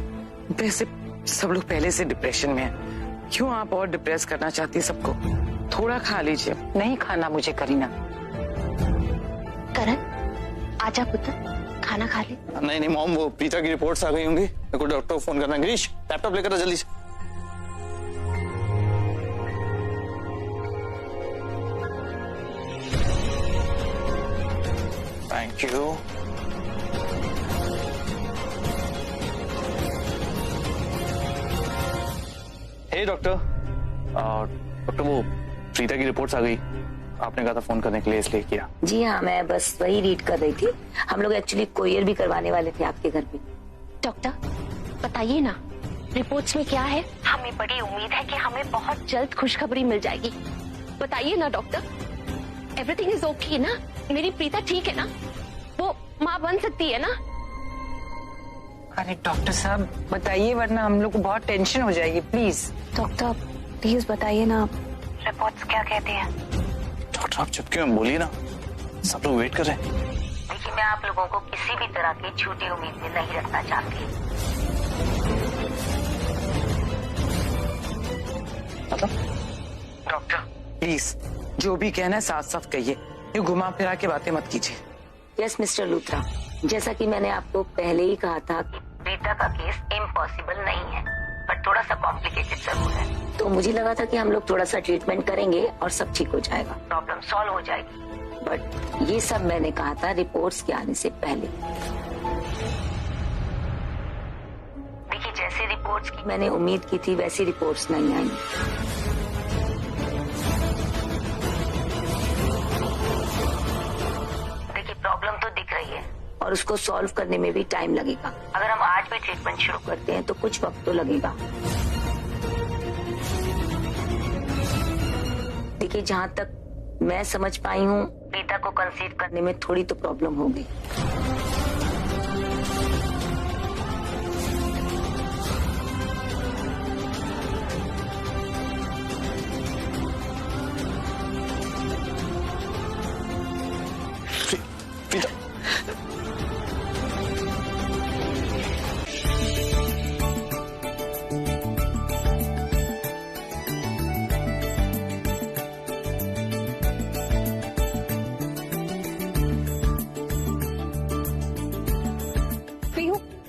वैसे सब लोग पहले से डिप्रेशन में हैं। क्यों आप और डिप्रेस करना चाहती है सबको? थोड़ा खा लीजिए। नहीं खाना मुझे करीना। करण, आजा पुत्र, खाना खा ले। नहीं नहीं मॉम, वो प्रीता की रिपोर्ट्स आ गई होंगी, मेरे को डॉक्टर को फोन करना है। गिरीश, लैपटॉप लेकर आ जल्दी से। Thank you. Hey doctor, doctor वो प्रीता की रिपोर्ट्स आ गई, आपने कहा था फोन करने के लिए, इसलिए किया। जी हाँ, मैं बस वही रीड कर रही थी। हम लोग एक्चुअली कोरियर भी करवाने वाले थे आपके घर पे। डॉक्टर बताइए ना, रिपोर्ट्स में क्या है? हमें बड़ी उम्मीद है कि हमें बहुत जल्द खुशखबरी मिल जाएगी। बताइए ना डॉक्टर, एवरीथिंग इज ओके ना? मेरी प्रीता ठीक है ना? वो माँ बन सकती है ना? अरे डॉक्टर साहब बताइए, वरना हम लोग को बहुत टेंशन हो जाएगी। प्लीज डॉक्टर प्लीज बताइए ना, रिपोर्ट्स क्या कहती हैं? डॉक्टर आप चुप क्यों, बोलिए ना, सब लोग वेट कर रहे हैं। देखिए, मैं आप लोगों को किसी भी तरह की झूठी उम्मीद में नहीं रखना चाहती। मतलब? डॉक्टर प्लीज जो भी कहना है साफ साफ कहिए, ये घुमा फिरा के बातें मत कीजिए। यस मिस्टर लूथरा, जैसा कि मैंने आपको पहले ही कहा था कि प्रीता का केस इम्पॉसिबल नहीं है, पर थोड़ा सा कॉम्प्लिकेटेड जरूर है। तो मुझे लगा था कि हम लोग थोड़ा सा ट्रीटमेंट करेंगे और सब ठीक हो जाएगा, प्रॉब्लम सॉल्व हो जाएगी। बट ये सब मैंने कहा था रिपोर्ट्स के आने से पहले। देखिए, जैसे रिपोर्ट्स की मैंने उम्मीद की थी वैसी रिपोर्ट्स नहीं आई। देखिए, प्रॉब्लम तो दिख रही है और उसको सॉल्व करने में भी टाइम लगेगा। अगर हम आज भी ट्रीटमेंट शुरू करते हैं तो कुछ वक्त तो लगेगा। देखिए, जहाँ तक मैं समझ पाई हूँ, प्रीता को कंसीव करने में थोड़ी तो प्रॉब्लम होगी।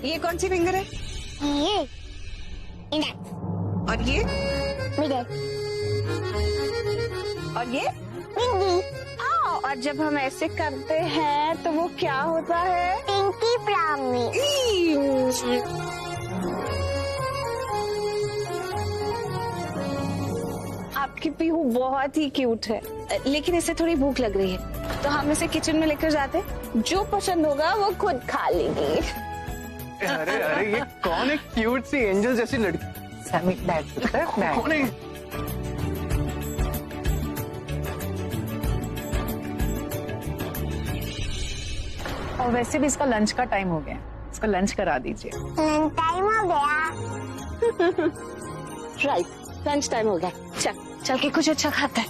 ये कौन सी फिंगर है? ये और ये और ये और जब हम ऐसे करते हैं तो वो क्या होता है? पिंकी प्रामी। आपकी पीहू बहुत ही क्यूट है, लेकिन इसे थोड़ी भूख लग रही है, तो हम इसे किचन में लेकर जाते, जो पसंद होगा वो खुद खा लेगी। अरे अरे ये कौन है क्यूट सी एंजल जैसी लड़की? सैमी डैड कौन है? और वैसे भी इसका लंच का टाइम हो गया, इसका लंच करा दीजिए। लंच टाइम हो गया। राइट, लंच टाइम हो गया। चल चल के कुछ अच्छा खाता है।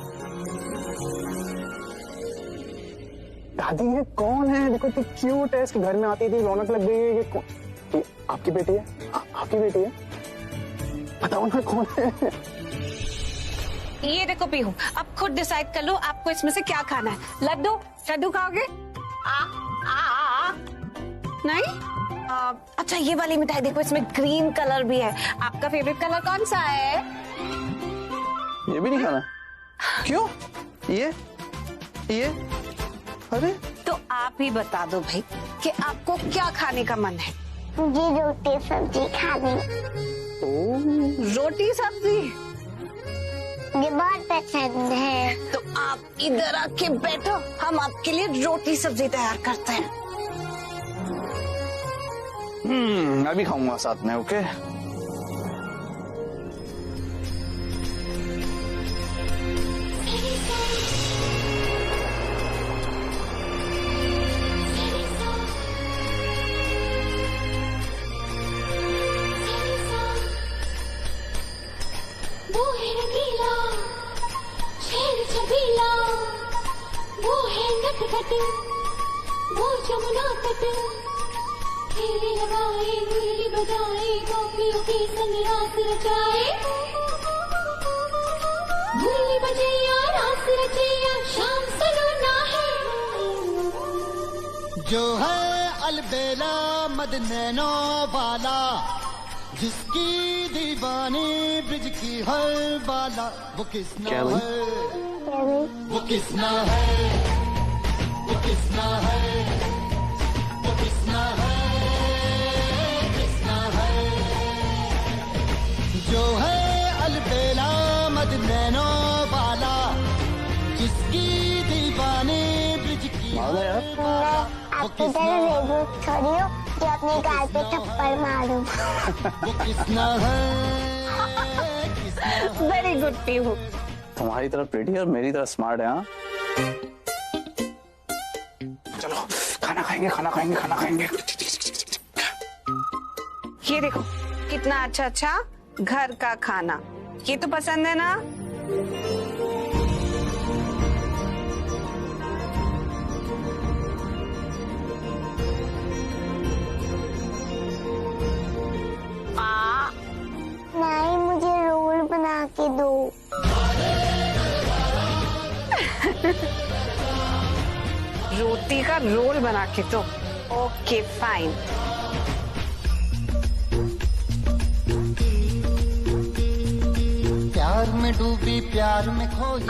दादी ये कौन है? देखो इतनी क्यूट है, इसके घर में आती थी रौनक लग गई है। ये कौन? ये आपकी बेटी है? आपकी बेटी है? बताओ ना कौन है? ये देखो पीहू, अब खुद डिसाइड कर लो आपको इसमें से क्या खाना है। लड्डू लड्डू खाओगे? नहीं? अच्छा ये वाली मिठाई देखो, इसमें ग्रीन कलर भी है। आपका फेवरेट कलर कौन सा है? ये भी नहीं खाना? क्यों? ये अरे तो आप ही बता दो भाई कि आपको क्या खाने का मन है। मुझे रोटी सब्जी खानी। रोटी सब्जी मुझे बहुत पसंद है। तो आप इधर आके बैठो, हम आपके लिए रोटी सब्जी तैयार करते हैं। मैं भी खाऊंगा साथ में। ओके वो है रंगीला, शेर छबीला, वो है नटखट, वो जमुना तट, खेले लगाए, मुरली बजाए, गोपियों के संग रास रचाए, मुरली बजैया रास रचैया, शाम सलोना है। जो है अलबेला मद नैनो वाला, जिसकी दीवानी ब्रिज की हर बाला, वो किसना है? वो किसना है? वो किसना है? वो किसना है? किसना है? जो है अलबेला मद नैनो वाला, जिसकी दीवानी ब्रिज की हर बाला, वो किसना है? छोड़ियो जो अपने गाल पे थप्पड़ मारूं। वो किसना है? Very good Pihu. तुम्हारी तरह प्रिटी और मेरी तरह स्मार्ट है। हाँ चलो खाना खाएंगे, खाना खाएंगे, खाना खाएंगे। ये देखो कितना अच्छा अच्छा घर का खाना, ये तो पसंद है ना? नहीं, मुझे रोल बना के दो। रोटी का रोल बना के दो। Okay fine. प्यार में डूबी प्यार में खोई,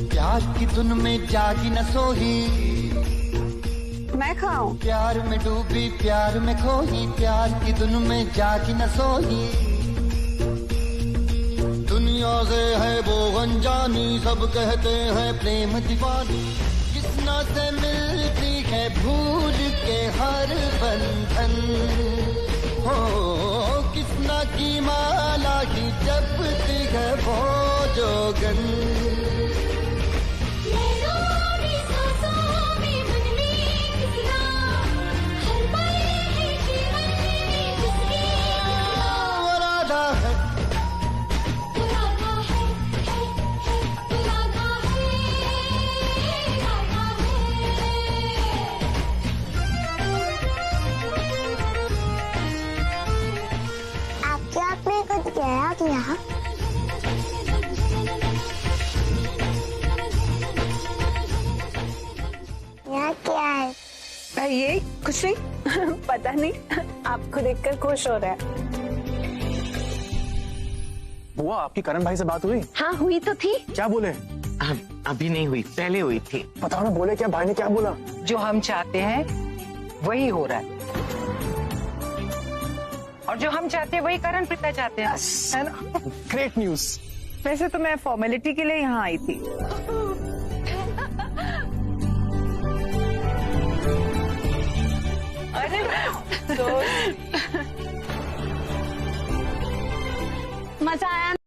प्यार की धुन में जागी न सोही। मैं खाऊं? प्यार में डूबी प्यार में खोई, प्यार की धुन में जागी न सोही। दुनिया से है वो अनजानी, सब कहते हैं प्रेम दीवानी। किसना से मिलती है भूल के हर बंधन, हो किसना की माला ही जपती है वो जोगन। किया? यहाँ क्या है? ये कुछ नहीं पता नहीं, आपको देखकर खुश हो रहा है। बुआ, आपकी करण भाई से बात हुई? हाँ हुई तो थी। क्या बोले? अभी नहीं हुई, पहले हुई थी। पता ना बोले क्या, भाई ने क्या बोला? जो हम चाहते हैं वही हो रहा है, और जो हम चाहते हैं वही करण प्रीता चाहते हैं, है ना? Great news. वैसे तो मैं फॉर्मेलिटी के लिए यहाँ आई थी। अरे तो मजा आया।